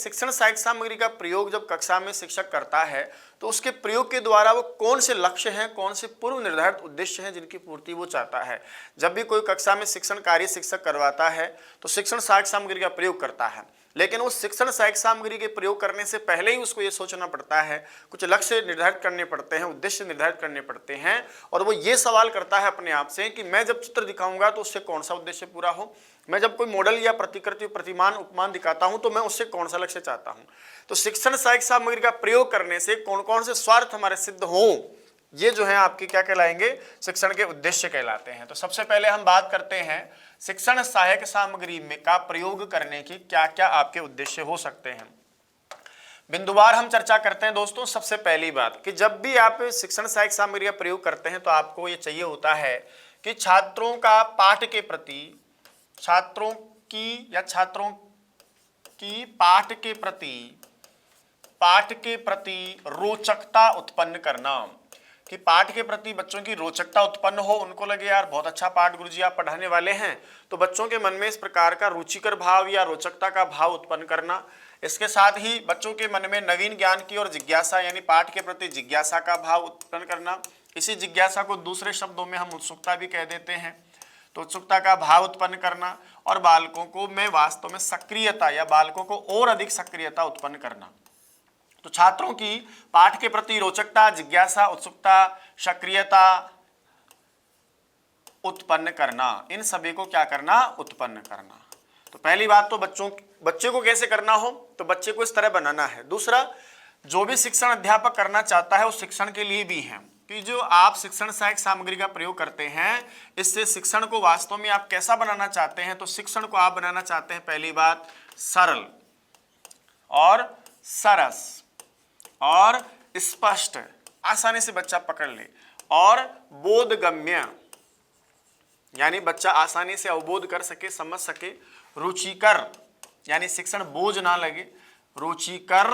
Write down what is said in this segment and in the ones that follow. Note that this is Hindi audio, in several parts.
शिक्षण सहायक सामग्री का प्रयोग जब कक्षा में शिक्षक करता है तो उसके प्रयोग के द्वारा वो कौन से लक्ष्य हैं, कौन से पूर्व निर्धारित उद्देश्य हैं जिनकी पूर्ति वो चाहता है। जब भी कोई कक्षा में शिक्षण कार्य शिक्षक करवाता है तो शिक्षण सहायक सामग्री का प्रयोग करता है, लेकिन उस शिक्षण सहायक सामग्री के प्रयोग करने से पहले ही उसको ये सोचना पड़ता है, कुछ लक्ष्य निर्धारित करने पड़ते हैं, उद्देश्य निर्धारित करने पड़ते हैं, और वो ये सवाल करता है अपने आप से कि मैं जब चित्र दिखाऊंगा तो उससे कौन सा उद्देश्य पूरा हो, मैं जब कोई मॉडल या प्रतिकृति, प्रतिमान, उपमान दिखाता हूं तो मैं उससे कौन सा लक्ष्य चाहता हूं। तो शिक्षण सहायक सामग्री का प्रयोग करने से कौन कौन से स्वार्थ हमारे सिद्ध हों, ये जो है आपके क्या कहलाएंगे, शिक्षण के उद्देश्य कहलाते हैं। तो सबसे पहले हम बात करते हैं शिक्षण सहायक सामग्री में का प्रयोग करने की क्या क्या आपके उद्देश्य हो सकते हैं। बिंदुवार हम चर्चा करते हैं दोस्तों। सबसे पहली बात कि जब भी आप शिक्षण सहायक सामग्री का प्रयोग करते हैं तो आपको ये चाहिए होता है कि छात्रों का पाठ के प्रति, छात्रों की पाठ के प्रति रोचकता उत्पन्न करना, कि पाठ के प्रति बच्चों की रोचकता उत्पन्न हो, उनको लगे यार बहुत अच्छा पाठ गुरुजी आप पढ़ाने वाले हैं, तो बच्चों के मन में इस प्रकार का रुचिकर भाव या रोचकता का भाव उत्पन्न करना। इसके साथ ही बच्चों के मन में नवीन ज्ञान की और जिज्ञासा यानी पाठ के प्रति जिज्ञासा का भाव उत्पन्न करना। इसी जिज्ञासा को दूसरे शब्दों में हम उत्सुकता भी कह देते हैं। तो उत्सुकता का भाव उत्पन्न करना और बालकों को में वास्तव में सक्रियता या बालकों को और अधिक सक्रियता उत्पन्न करना। तो छात्रों की पाठ के प्रति रोचकता, जिज्ञासा, उत्सुकता, सक्रियता उत्पन्न करना, इन सभी को क्या करना, उत्पन्न करना। तो पहली बात तो बच्चे को कैसे करना हो, तो बच्चे को इस तरह बनाना है। दूसरा, जो भी शिक्षण अध्यापक करना चाहता है उस शिक्षण के लिए भी है कि जो आप शिक्षण सहायक सामग्री का प्रयोग करते हैं इससे शिक्षण को वास्तव में आप कैसा बनाना चाहते हैं। तो शिक्षण को आप बनाना चाहते हैं पहली बात सरल और सरस और स्पष्ट, आसानी से बच्चा पकड़ ले, और बोधगम्य यानी बच्चा आसानी से अवबोध कर सके, समझ सके, रुचिकर यानी शिक्षण बोझ ना लगे, रुचिकर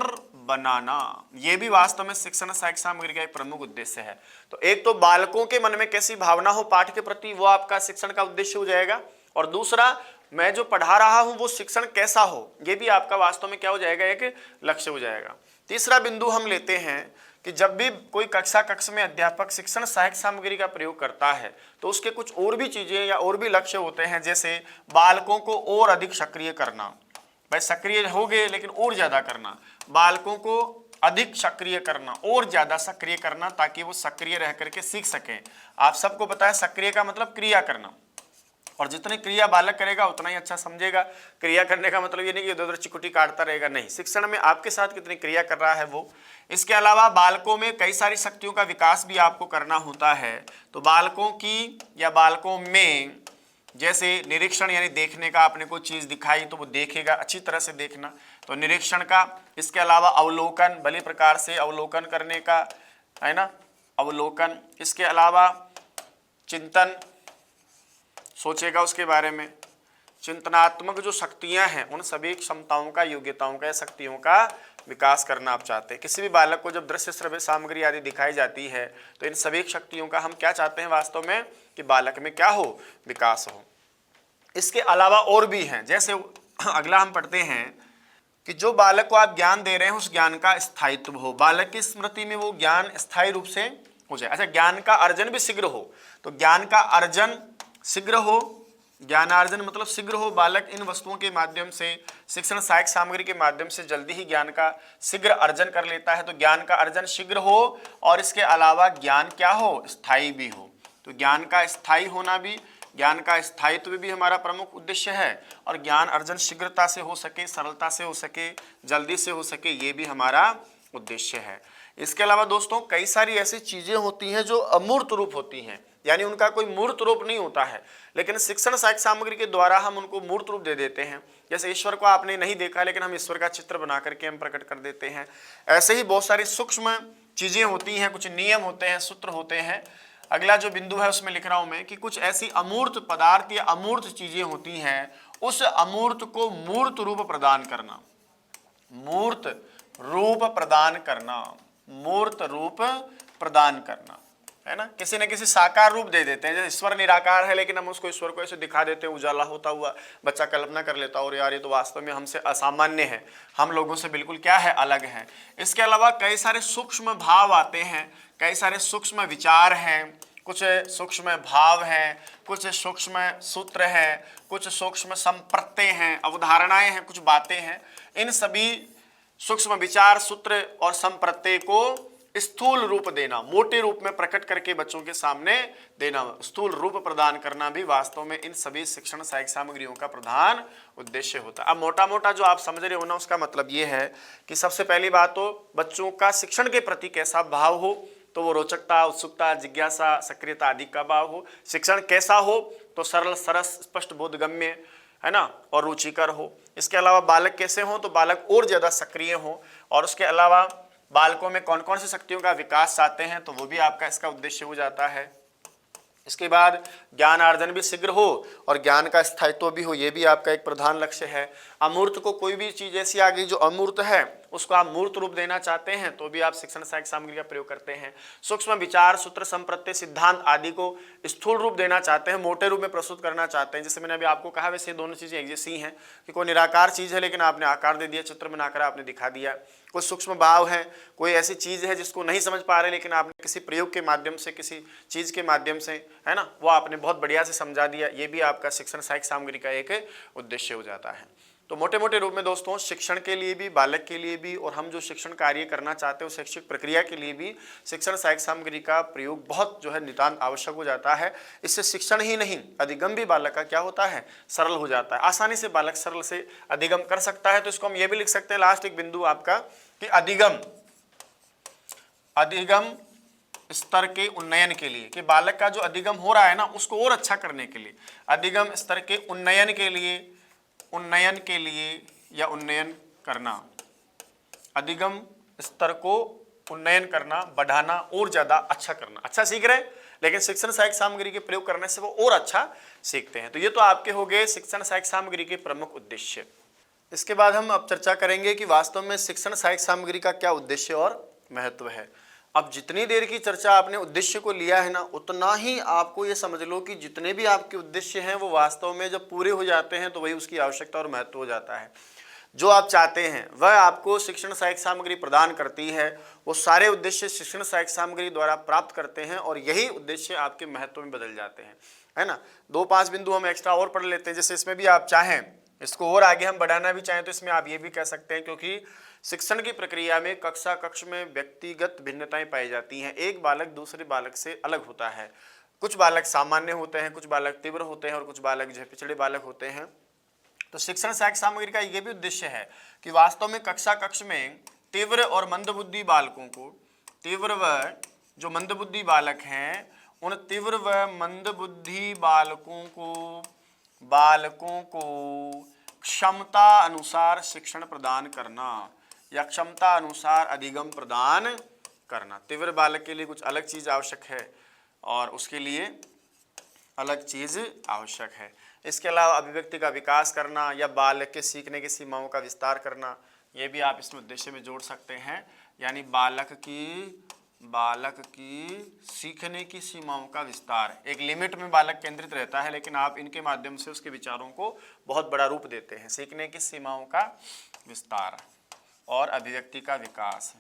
बनाना, यह भी वास्तव में शिक्षण सहायक सामग्री का एक प्रमुख उद्देश्य है। तो एक तो बालकों के मन में कैसी भावना हो पाठ के प्रति, वो आपका शिक्षण का उद्देश्य हो जाएगा, और दूसरा मैं जो पढ़ा रहा हूं वो शिक्षण कैसा हो, ये भी आपका वास्तव में क्या हो जाएगा, एक लक्ष्य हो जाएगा। तीसरा बिंदु हम लेते हैं कि जब भी कोई कक्ष में अध्यापक शिक्षण सहायक सामग्री का प्रयोग करता है तो उसके कुछ और भी चीजें या और भी लक्ष्य होते हैं, जैसे बालकों को और अधिक सक्रिय करना। भाई सक्रिय हो गए लेकिन और ज्यादा करना, बालकों को अधिक सक्रिय करना, और ज्यादा सक्रिय करना, ताकि वो सक्रिय रह करके सीख सकें। आप सबको पता है सक्रिय का मतलब क्रिया करना, और जितनी क्रिया बालक करेगा उतना ही अच्छा समझेगा। क्रिया करने का मतलब ये नहीं कि इधर-उधर चिकुटी काटता रहेगा, नहीं, शिक्षण में आपके साथ कितनी क्रिया कर रहा है वो। इसके अलावा बालकों में कई सारी शक्तियों का विकास भी आपको करना होता है। तो बालकों की या बालकों में जैसे निरीक्षण यानी देखने का, आपने कोई चीज दिखाई तो वो देखेगा, अच्छी तरह से देखना, तो निरीक्षण का। इसके अलावा अवलोकन, भली प्रकार से अवलोकन करने का, है ना, अवलोकन। इसके अलावा चिंतन, सोचेगा उसके बारे में। चिंतनात्मक जो शक्तियां हैं उन सभी क्षमताओं का, योग्यताओं का या शक्तियों का विकास करना आप चाहते हैं। किसी भी बालक को जब दृश्य श्रव्य सामग्री आदि दिखाई जाती है तो इन सभी शक्तियों का हम क्या चाहते हैं वास्तव में, कि बालक में क्या हो, विकास हो। इसके अलावा और भी हैं, जैसे अगला हम पढ़ते हैं कि जो बालक को आप ज्ञान दे रहे हैं उस ज्ञान का स्थायित्व हो, बालक की स्मृति में वो ज्ञान स्थायी रूप से हो जाए। अच्छा, ज्ञान का अर्जन भी शीघ्र हो, तो ज्ञान का अर्जन शीघ्र हो, ज्ञानार्जन मतलब शीघ्र हो। बालक इन वस्तुओं के माध्यम से, शिक्षण सहायक सामग्री के माध्यम से जल्दी ही ज्ञान का शीघ्र अर्जन कर लेता है, तो ज्ञान का अर्जन शीघ्र हो, और इसके अलावा ज्ञान क्या हो, स्थायी भी हो। तो ज्ञान का स्थायी होना भी, ज्ञान का स्थायित्व भी हमारा प्रमुख उद्देश्य है, और ज्ञान अर्जन शीघ्रता से हो सके, सरलता से हो सके, जल्दी से हो सके, ये भी हमारा उद्देश्य है। इसके अलावा दोस्तों कई सारी ऐसी चीजें होती हैं जो अमूर्त रूप होती हैं, यानी उनका कोई मूर्त रूप नहीं होता है, लेकिन शिक्षण सहायक सामग्री के द्वारा हम उनको मूर्त रूप दे देते हैं। जैसे ईश्वर को आपने नहीं देखा लेकिन हम ईश्वर का चित्र बना करके हम प्रकट कर देते हैं। ऐसे ही बहुत सारी सूक्ष्म चीजें होती हैं, कुछ नियम होते हैं, सूत्र होते हैं। अगला जो बिंदु है उसमें लिख रहा हूं मैं कि कुछ ऐसी अमूर्त पदार्थ या अमूर्त चीजें होती हैं, उस अमूर्त को मूर्त रूप प्रदान करना, मूर्त रूप प्रदान करना, मूर्त रूप प्रदान करना, है ना, किसी न किसी साकार रूप दे देते हैं। जैसे ईश्वर निराकार है लेकिन हम उसको ईश्वर को ऐसे दिखा देते हैं उजाला होता हुआ, बच्चा कल्पना कर लेता और यार ये तो वास्तव में हमसे असामान्य है, हम लोगों से बिल्कुल क्या है, अलग है। इसके अलावा कई सारे सूक्ष्म भाव आते हैं, कई सारे सूक्ष्म विचार हैं, कुछ सूक्ष्म भाव हैं, कुछ सूक्ष्म सूत्र हैं, कुछ सूक्ष्म संप्रत्यय हैं, अवधारणाएं हैं, कुछ बातें हैं। इन सभी सूक्ष्म विचार, सूत्र और संप्रत्यय को स्थूल रूप देना, मोटे रूप में प्रकट करके बच्चों के सामने देना, स्थूल रूप प्रदान करना भी वास्तव में इन सभी शिक्षण सहायक सामग्रियों का प्रधान उद्देश्य होता है। अब मोटा मोटा जो आप समझ रहे हो ना, उसका मतलब ये है कि सबसे पहली बात तो बच्चों का शिक्षण के प्रति कैसा भाव हो, तो वो रोचकता, उत्सुकता, जिज्ञासा, सक्रियता आदि का भाव हो। शिक्षण कैसा हो, तो सरल, सरस, स्पष्ट, बोधगम्य, है ना, और रुचिकर हो। इसके अलावा बालक कैसे हो, तो बालक और ज्यादा सक्रिय हो। और उसके अलावा बालकों में कौन कौन सी शक्तियों का विकास चाहते हैं, तो वो भी आपका इसका उद्देश्य हो जाता है। इसके बाद ज्ञान अर्जन भी शीघ्र हो और ज्ञान का स्थायित्व भी हो, ये भी आपका एक प्रधान लक्ष्य है। अमूर्त को, कोई भी चीज ऐसी आ गई जो अमूर्त है उसको आप मूर्त रूप देना चाहते हैं, तो भी आप शिक्षण सहायक सामग्री का प्रयोग करते हैं। सूक्ष्म विचार, सूत्र, संप्रत्यय, सिद्धांत आदि को स्थूल रूप देना चाहते हैं, मोटे रूप में प्रस्तुत करना चाहते हैं। जैसे मैंने अभी आपको कहा, वैसे दोनों चीजें एक जैसी हैं कि कोई निराकार चीज है लेकिन आपने आकार दे दिया, चित्र बनाकर आपने दिखा दिया। कोई सूक्ष्म भाव है, कोई ऐसी चीज है जिसको नहीं समझ पा रहे लेकिन आपने किसी प्रयोग के माध्यम से, किसी चीज के माध्यम से, है ना, वो आपने बहुत बढ़िया से समझा दिया। ये भी आपका शिक्षण सहायक सामग्री का एक उद्देश्य हो जाता है। तो मोटे मोटे रूप में दोस्तों, शिक्षण के लिए भी, बालक के लिए भी, और हम जो शिक्षण कार्य करना चाहते हैं उस शैक्षिक प्रक्रिया के लिए भी शिक्षण सहायक सामग्री का प्रयोग बहुत जो है नितांत आवश्यक हो जाता है। इससे शिक्षण ही नहीं, अधिगम भी बालक का क्या होता है, सरल हो जाता है। आसानी से बालक सरल से अधिगम कर सकता है। तो इसको हम ये भी लिख सकते हैं, लास्ट एक बिंदु आपका, कि अधिगम स्तर के उन्नयन के लिए, कि बालक का जो अधिगम हो रहा है ना उसको और अच्छा करने के लिए, अधिगम स्तर के उन्नयन के लिए, या उन्नयन करना, अधिगम स्तर को उन्नयन करना, बढ़ाना, और ज्यादा अच्छा करना। अच्छा सीख रहे हैं लेकिन शिक्षण सहायक सामग्री के प्रयोग करने से वो और अच्छा सीखते हैं। तो ये तो आपके हो गए शिक्षण सहायक सामग्री के प्रमुख उद्देश्य। इसके बाद हम अब चर्चा करेंगे कि वास्तव में शिक्षण सहायक सामग्री का क्या उद्देश्य और महत्व है। अब जितनी देर की चर्चा आपने उद्देश्य को लिया है ना, उतना ही आपको ये समझ लो कि जितने भी आपके उद्देश्य हैं वो वास्तव में जब पूरे हो जाते हैं तो वही उसकी आवश्यकता और महत्व हो जाता है। जो आप चाहते हैं वह आपको शिक्षण सहायक सामग्री प्रदान करती है, वो सारे उद्देश्य शिक्षण सहायक सामग्री द्वारा प्राप्त करते हैं और यही उद्देश्य आपके महत्व में बदल जाते हैं, है ना। 2-5 बिंदु हम एक्स्ट्रा और पढ़ लेते हैं। जैसे इसमें भी आप चाहें इसको और आगे हम बढ़ाना भी चाहें तो इसमें आप ये भी कह सकते हैं, क्योंकि शिक्षण की प्रक्रिया में कक्षा कक्ष में व्यक्तिगत भिन्नताएं पाई जाती हैं। एक बालक दूसरे बालक से अलग होता है। कुछ बालक सामान्य होते हैं, कुछ बालक तीव्र होते हैं और कुछ बालक जो है पिछड़े बालक होते हैं। तो शिक्षण सहायक सामग्री का ये भी उद्देश्य है कि वास्तव में कक्षा कक्ष में तीव्र और मंदबुद्धि बालकों को, तीव्र व जो मंदबुद्धि बालक हैं उन तीव्र व मंदबुद्धि बालकों को क्षमता अनुसार शिक्षण प्रदान करना या क्षमता अनुसार अधिगम प्रदान करना। तीव्र बालक के लिए कुछ अलग चीज आवश्यक है और उसके लिए अलग चीज आवश्यक है। इसके अलावा अभिव्यक्ति का विकास करना या बालक के सीखने की सीमाओं का विस्तार करना, ये भी आप इसमें उद्देश्य में जोड़ सकते हैं। यानी बालक की सीखने की सीमाओं का विस्तार, एक लिमिट में बालक केंद्रित रहता है लेकिन आप इनके माध्यम से उसके विचारों को बहुत बड़ा रूप देते हैं। सीखने की सीमाओं का विस्तार और अभिव्यक्ति का विकास,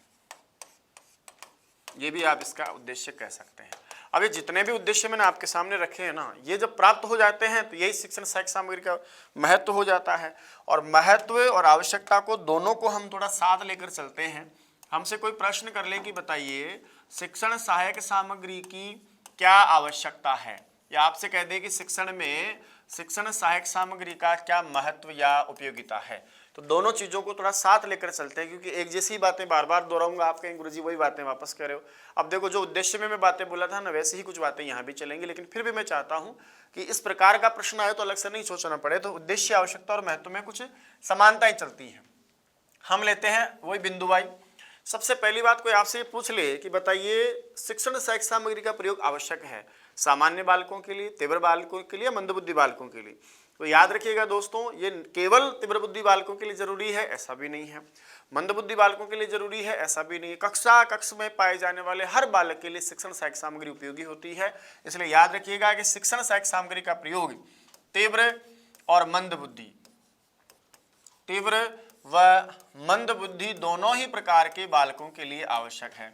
ये भी आप इसका उद्देश्य कह सकते हैं। अब ये जितने भी उद्देश्य मैंने आपके सामने रखे हैं ना, ये जब प्राप्त हो जाते हैं तो यही शिक्षण सहायक सामग्री का महत्व हो जाता है। और महत्व और आवश्यकता को दोनों को हम थोड़ा साथ लेकर चलते हैं। हमसे कोई प्रश्न कर ले कि बताइए शिक्षण सहायक सामग्री की क्या आवश्यकता है, या आपसे कह दे कि शिक्षण में शिक्षण सहायक सामग्री का क्या महत्व या उपयोगिता है, तो दोनों चीजों को थोड़ा साथ लेकर चलते हैं। क्योंकि एक जैसी बातें बार बार दोहराऊंगा, आप कहेंगे गुरुजी वही बातें वापस कह रहे हो। अब देखो, जो उद्देश्य में मैं बातें बोला था ना, वैसे ही कुछ बातें यहाँ भी चलेंगी, लेकिन फिर भी मैं चाहता हूँ कि इस प्रकार का प्रश्न आए तो अलग से नहीं सोचना पड़े। तो उद्देश्य, आवश्यकता और महत्व में कुछ समानताएं चलती हैं। हम लेते हैं वही बिंदु वाई। सबसे पहली बात कोई आपसे पूछ ले कि बताइए शिक्षण सहायक सामग्री का प्रयोग आवश्यक है सामान्य बालकों के लिए, तीव्र बालकों के लिए, मंदबुद्धि बालकों के लिए, तो याद रखिएगा दोस्तों, ये केवल तीव्र बुद्धि बालकों के लिए जरूरी है ऐसा भी नहीं है, मंद बुद्धि बालकों के लिए जरूरी है ऐसा भी नहीं है। कक्ष में पाए जाने वाले हर बालक के लिए शिक्षण सहायक सामग्री उपयोगी होती है। इसलिए याद रखिएगा कि शिक्षण सहायक सामग्री का प्रयोग तीव्र और मंद बुद्धि, तीव्र व मंद बुद्धि दोनों ही प्रकार के बालकों के लिए आवश्यक है।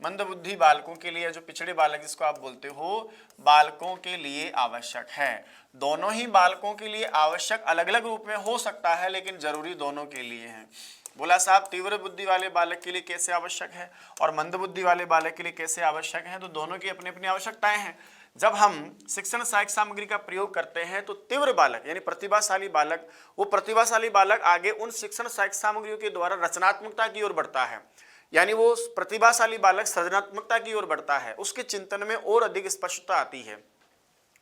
मंद बुद्धि बालकों के लिए, जो पिछड़े बालक जिसको आप बोलते हो, बालकों के लिए आवश्यक है। दोनों ही बालकों के लिए आवश्यक अलग अलग रूप में हो सकता है, लेकिन जरूरी दोनों के लिए है। बोला साहब तीव्र बुद्धि वाले बालक के लिए कैसे आवश्यक है और मंद बुद्धि वाले बालक के लिए कैसे आवश्यक है, तो दोनों की अपनी अपनी आवश्यकताएं हैं। जब हम शिक्षण सहायक सामग्री का प्रयोग करते हैं तो तीव्र बालक यानी प्रतिभाशाली बालक, वो प्रतिभाशाली बालक आगे उन शिक्षण सहायक सामग्रियों के द्वारा रचनात्मकता की ओर बढ़ता है, यानी वो प्रतिभाशाली बालक सृजनात्मकता की ओर बढ़ता है, उसके चिंतन में और अधिक स्पष्टता आती है।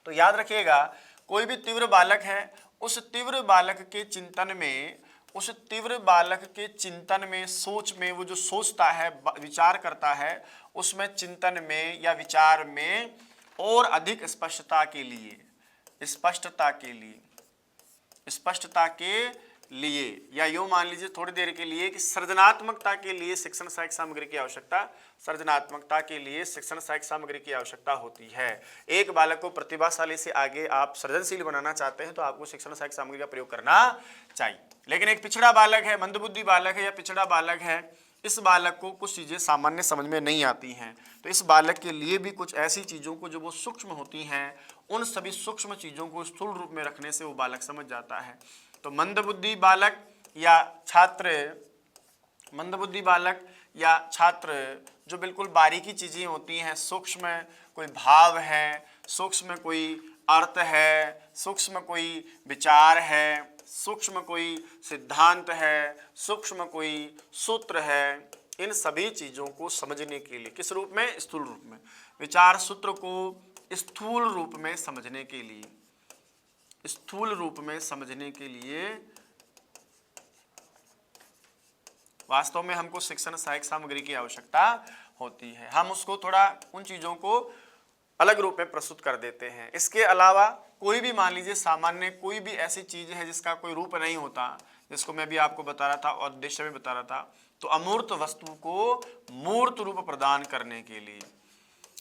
तो याद रखिएगा, कोई भी तीव्र बालक है, उस तीव्र बालक के चिंतन में, उस तीव्र बालक के चिंतन में, सोच में, वो जो सोचता है, विचार करता है, उसमें चिंतन में या विचार में और अधिक स्पष्टता के लिए, स्पष्टता के लिए या यूं मान लीजिए थोड़ी देर के लिए कि सृजनात्मकता के लिए शिक्षण सहायक सामग्री की आवश्यकता, सृजनात्मकता के लिए शिक्षण सहायक सामग्री की आवश्यकता होती है। एक बालक को प्रतिभाशाली से आगे आप सृजनशील बनाना चाहते हैं तो आपको शिक्षण सहायक सामग्री का प्रयोग करना चाहिए। लेकिन एक पिछड़ा बालक है, मंदबुद्धि बालक है या पिछड़ा बालक है, इस बालक को कुछ चीज़ें सामान्य समझ में नहीं आती हैं, तो इस बालक के लिए भी कुछ ऐसी चीज़ों को जो वो सूक्ष्म होती हैं, उन सभी सूक्ष्म चीज़ों को स्थूल रूप में रखने से वो बालक समझ जाता है। तो मंदबुद्धि बालक या छात्र जो बिल्कुल बारीकी चीज़ें होती हैं, सूक्ष्म कोई भाव है, सूक्ष्म कोई अर्थ है, सूक्ष्म कोई विचार है, सूक्ष्म कोई सिद्धांत है, सूक्ष्म कोई सूत्र है, इन सभी चीज़ों को समझने के लिए किस रूप में? स्थूल रूप में। विचार सूत्र को स्थूल रूप में समझने के लिए, स्थूल रूप में समझने के लिए वास्तव में हमको शिक्षण सहायक सामग्री की आवश्यकता होती है। हम उसको थोड़ा उन चीज़ों को अलग रूप में प्रस्तुत कर देते हैं। इसके अलावा कोई भी मान लीजिए सामान्य कोई भी ऐसी चीज़ है जिसका कोई रूप नहीं होता, जिसको मैं भी आपको बता रहा था और उद्देश्य में बता रहा था, तो अमूर्त वस्तु को मूर्त रूप प्रदान करने के लिए,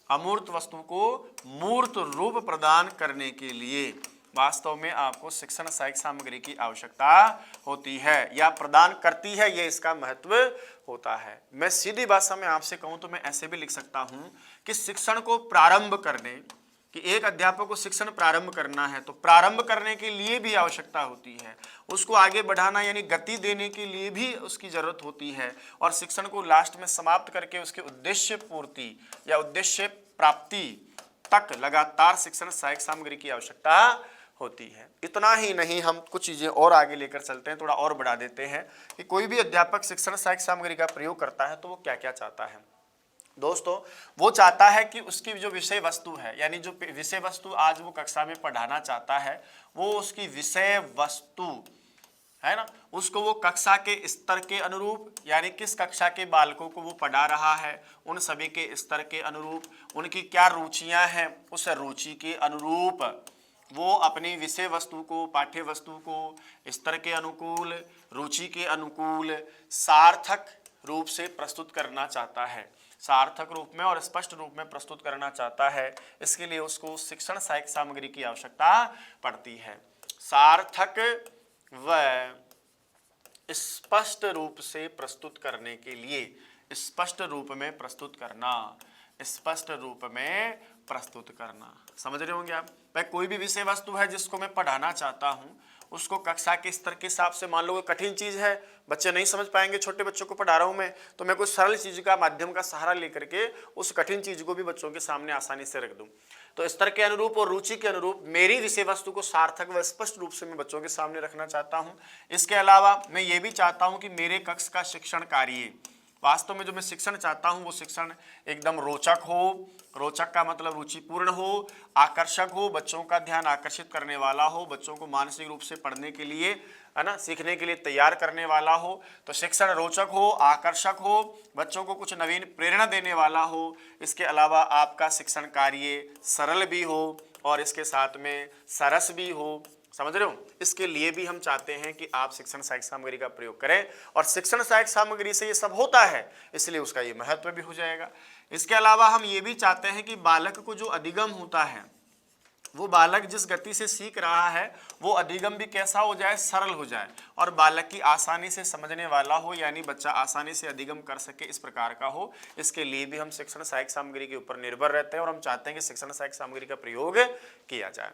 अमूर्त वस्तु को मूर्त रूप प्रदान करने के लिए वास्तव में आपको शिक्षण सहायक सामग्री की आवश्यकता होती है या प्रदान करती है, ये इसका महत्व होता है। मैं सीधी भाषा में आपसे कहूं तो मैं ऐसे भी लिख सकता हूं कि शिक्षण को प्रारंभ करने, कि एक अध्यापक को शिक्षण प्रारंभ करना है तो प्रारंभ करने के लिए भी आवश्यकता होती है, उसको आगे बढ़ाना यानी गति देने के लिए भी उसकी जरूरत होती है, और शिक्षण को लास्ट में समाप्त करके उसके उद्देश्य पूर्ति या उद्देश्य प्राप्ति तक लगातार शिक्षण सहायक सामग्री की आवश्यकता होती है। इतना ही नहीं, हम कुछ चीज़ें और आगे लेकर चलते हैं, थोड़ा और बढ़ा देते हैं कि कोई भी अध्यापक शिक्षण सहायक सामग्री का प्रयोग करता है तो वो क्या क्या चाहता है। दोस्तों, वो चाहता है कि उसकी जो विषय वस्तु है, यानी जो विषय वस्तु आज वो कक्षा में पढ़ाना चाहता है, वो उसकी विषय वस्तु है ना, उसको वो कक्षा के स्तर के अनुरूप, यानी किस कक्षा के बालकों को वो पढ़ा रहा है, उन सभी के स्तर के अनुरूप, उनकी क्या रुचियां हैं, उस रुचि के अनुरूप वो अपनी विषय वस्तु को, पाठ्य वस्तु को स्तर के अनुकूल, रुचि के अनुकूल सार्थक रूप से प्रस्तुत करना चाहता है, सार्थक रूप में और स्पष्ट रूप में प्रस्तुत करना चाहता है। इसके लिए उसको शिक्षण सहायक सामग्री की आवश्यकता पड़ती है। सार्थक व स्पष्ट रूप से प्रस्तुत करने के लिए, स्पष्ट रूप में प्रस्तुत करना, स्पष्ट रूप में प्रस्तुत करना, समझ रहे होंगे आप। मैं कोई भी विषय वस्तु है जिसको मैं पढ़ाना चाहता हूँ, उसको कक्षा के स्तर के हिसाब से, मान लो कठिन चीज़ है, बच्चे नहीं समझ पाएंगे, छोटे बच्चों को पढ़ा रहा हूँ मैं, तो मैं कोई सरल चीज़ का माध्यम का सहारा लेकर के उस कठिन चीज़ को भी बच्चों के सामने आसानी से रख दूँ। तो स्तर के अनुरूप और रुचि के अनुरूप मेरी विषय वस्तु को सार्थक व स्पष्ट रूप से मैं बच्चों के सामने रखना चाहता हूँ। इसके अलावा मैं ये भी चाहता हूँ कि मेरे कक्षा का शिक्षण कार्य, वास्तव में जो मैं शिक्षण चाहता हूँ वो शिक्षण एकदम रोचक हो, रोचक का मतलब रुचिपूर्ण हो, आकर्षक हो, बच्चों का ध्यान आकर्षित करने वाला हो, बच्चों को मानसिक रूप से पढ़ने के लिए, है ना, सीखने के लिए तैयार करने वाला हो। तो शिक्षण रोचक हो, आकर्षक हो, बच्चों को कुछ नवीन प्रेरणा देने वाला हो। इसके अलावा आपका शिक्षण कार्य सरल भी हो और इसके साथ में सरस भी हो, समझ रहे हो? इसके लिए भी हम चाहते हैं कि आप शिक्षण सहायक सामग्री का प्रयोग करें, और शिक्षण सहायक सामग्री से ये सब होता है, इसलिए उसका ये महत्व भी हो जाएगा। इसके अलावा हम ये भी चाहते हैं कि बालक को जो अधिगम होता है, वो बालक जिस गति से सीख रहा है वो अधिगम भी कैसा हो जाए, सरल हो जाए, और बालक की आसानी से समझने वाला हो, यानी बच्चा आसानी से अधिगम कर सके, इस प्रकार का हो। इसके लिए भी हम शिक्षण सहायक सामग्री के ऊपर निर्भर रहते हैं और हम चाहते हैं कि शिक्षण सहायक सामग्री का प्रयोग किया जाए।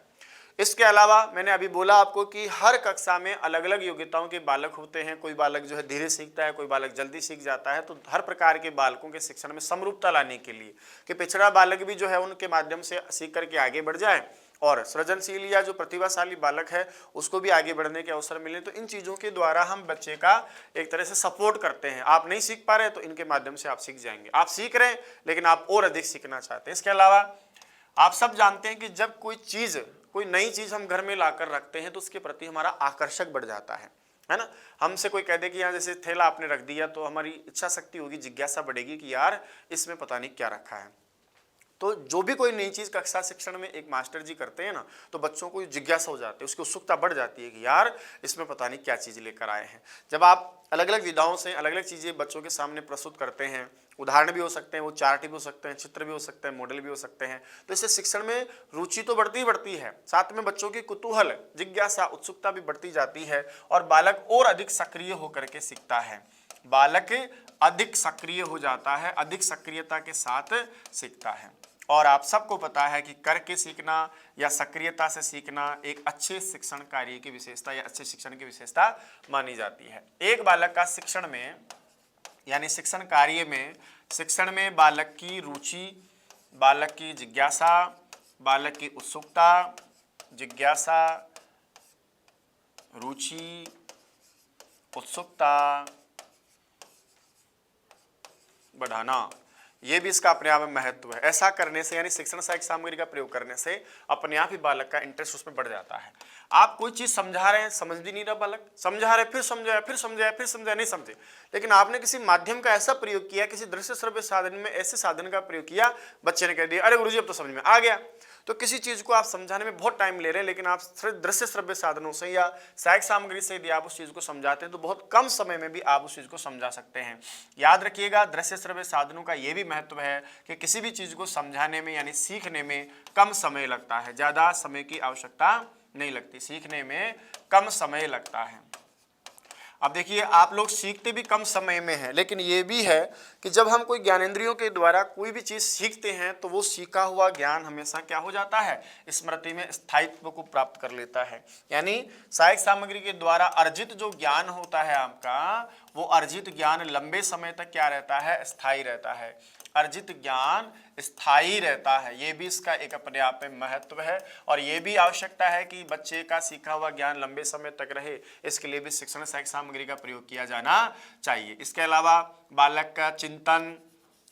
इसके अलावा मैंने अभी बोला आपको कि हर कक्षा में अलग अलग योग्यताओं के बालक होते हैं। कोई बालक जो है धीरे सीखता है, कोई बालक जल्दी सीख जाता है। तो हर प्रकार के बालकों के शिक्षण में समरूपता लाने के लिए कि पिछड़ा बालक भी जो है उनके माध्यम से सीख करके आगे बढ़ जाए, और सृजनशील या जो प्रतिभाशाली बालक है उसको भी आगे बढ़ने के अवसर मिले। तो इन चीज़ों के द्वारा हम बच्चे का एक तरह से सपोर्ट करते हैं। आप नहीं सीख पा रहे तो इनके माध्यम से आप सीख जाएंगे। आप सीख रहे हैं लेकिन आप और अधिक सीखना चाहते हैं। इसके अलावा आप सब जानते हैं कि जब कोई नई चीज़ हम घर में लाकर रखते हैं तो उसके प्रति हमारा आकर्षक बढ़ जाता है ना। हमसे कोई कह दे कि यहाँ जैसे थैला आपने रख दिया तो हमारी इच्छा शक्ति होगी, जिज्ञासा बढ़ेगी कि यार इसमें पता नहीं क्या रखा है। तो जो भी कोई नई चीज़ कक्षा शिक्षण में एक मास्टर जी करते हैं ना, तो बच्चों को जिज्ञासा हो जाती है, उसकी उत्सुकता बढ़ जाती है कि यार इसमें पता नहीं क्या चीज़ लेकर आए हैं। जब आप अलग अलग विधाओं से अलग अलग चीज़ें बच्चों के सामने प्रस्तुत करते हैं, उदाहरण भी हो सकते हैं, वो चार्ट भी हो सकते हैं, चित्र भी हो सकते हैं, मॉडल भी हो सकते हैं, तो इससे शिक्षण में रुचि तो बढ़ती ही बढ़ती है, साथ में बच्चों की कुतूहल, जिज्ञासा, उत्सुकता भी बढ़ती जाती है, और बालक और अधिक सक्रिय होकर के सीखता है। बालक अधिक सक्रिय हो जाता है, अधिक सक्रियता के साथ सीखता है। और आप सबको पता है कि करके सीखना या सक्रियता से सीखना एक अच्छे शिक्षण कार्य की विशेषता या अच्छे शिक्षण की विशेषता मानी जाती है। एक बालक का शिक्षण में यानी शिक्षण कार्य में, शिक्षण में बालक की रुचि, बालक की जिज्ञासा, बालक की उत्सुकता, जिज्ञासा, रुचि, उत्सुकता बढ़ाना, ये भी इसका अपने आप में महत्व है। ऐसा करने से यानी शिक्षण सहायक सामग्री का प्रयोग करने से अपने आप ही बालक का इंटरेस्ट उसमें बढ़ जाता है। आप कोई चीज़ समझा रहे हैं, समझ भी नहीं रहा बालक, समझा रहे फिर समझाया, फिर समझाया, फिर समझाया, नहीं समझे, लेकिन आपने किसी माध्यम का ऐसा प्रयोग किया, किसी दृश्य श्रव्य साधन में ऐसे साधन का प्रयोग किया, बच्चे ने कह दिया अरे गुरुजी अब तो समझ में आ गया। तो किसी चीज़ को आप समझाने में बहुत टाइम ले रहे हैं, लेकिन आप दृश्य श्रव्य साधनों से या सहायक सामग्री से यदि आप उस चीज़ को समझाते हैं तो बहुत कम समय में भी आप उस चीज़ को समझा सकते हैं। याद रखिएगा, दृश्य श्रव्य साधनों का ये भी महत्व है कि किसी भी चीज़ को समझाने में यानी सीखने में कम समय लगता है, ज़्यादा समय की आवश्यकता नहीं लगती, सीखने में कम समय लगता है। अब देखिए, आप लोग सीखते भी कम समय में हैं, लेकिन ये भी है कि जब हम कोई ज्ञानेंद्रियों के द्वारा कोई भी चीज़ सीखते हैं तो वो सीखा हुआ ज्ञान हमेशा क्या हो जाता है, स्मृति में स्थायित्व को प्राप्त कर लेता है। यानी सहायक सामग्री के द्वारा अर्जित जो ज्ञान होता है आपका, वो अर्जित ज्ञान लंबे समय तक क्या रहता है, स्थायी रहता है। अर्जित ज्ञान स्थायी रहता है, ये भी इसका एक अपने आप में महत्व है। और ये भी आवश्यकता है कि बच्चे का सीखा हुआ ज्ञान लंबे समय तक रहे, इसके लिए भी शिक्षण सहायक सामग्री का प्रयोग किया जाना चाहिए। इसके अलावा बालक का चिंतन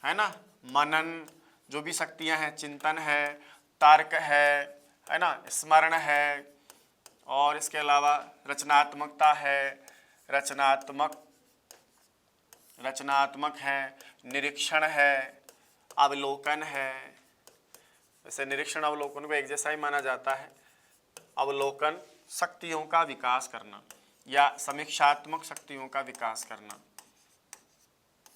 है ना, मनन, जो भी शक्तियां हैं, चिंतन है, तर्क है ना, स्मरण है, और इसके अलावा रचनात्मकता है, रचनात्मक है, निरीक्षण है, अवलोकन है। वैसे निरीक्षण अवलोकन को एक जैसा ही माना जाता है। अवलोकन शक्तियों का विकास करना या समीक्षात्मक शक्तियों का विकास करना,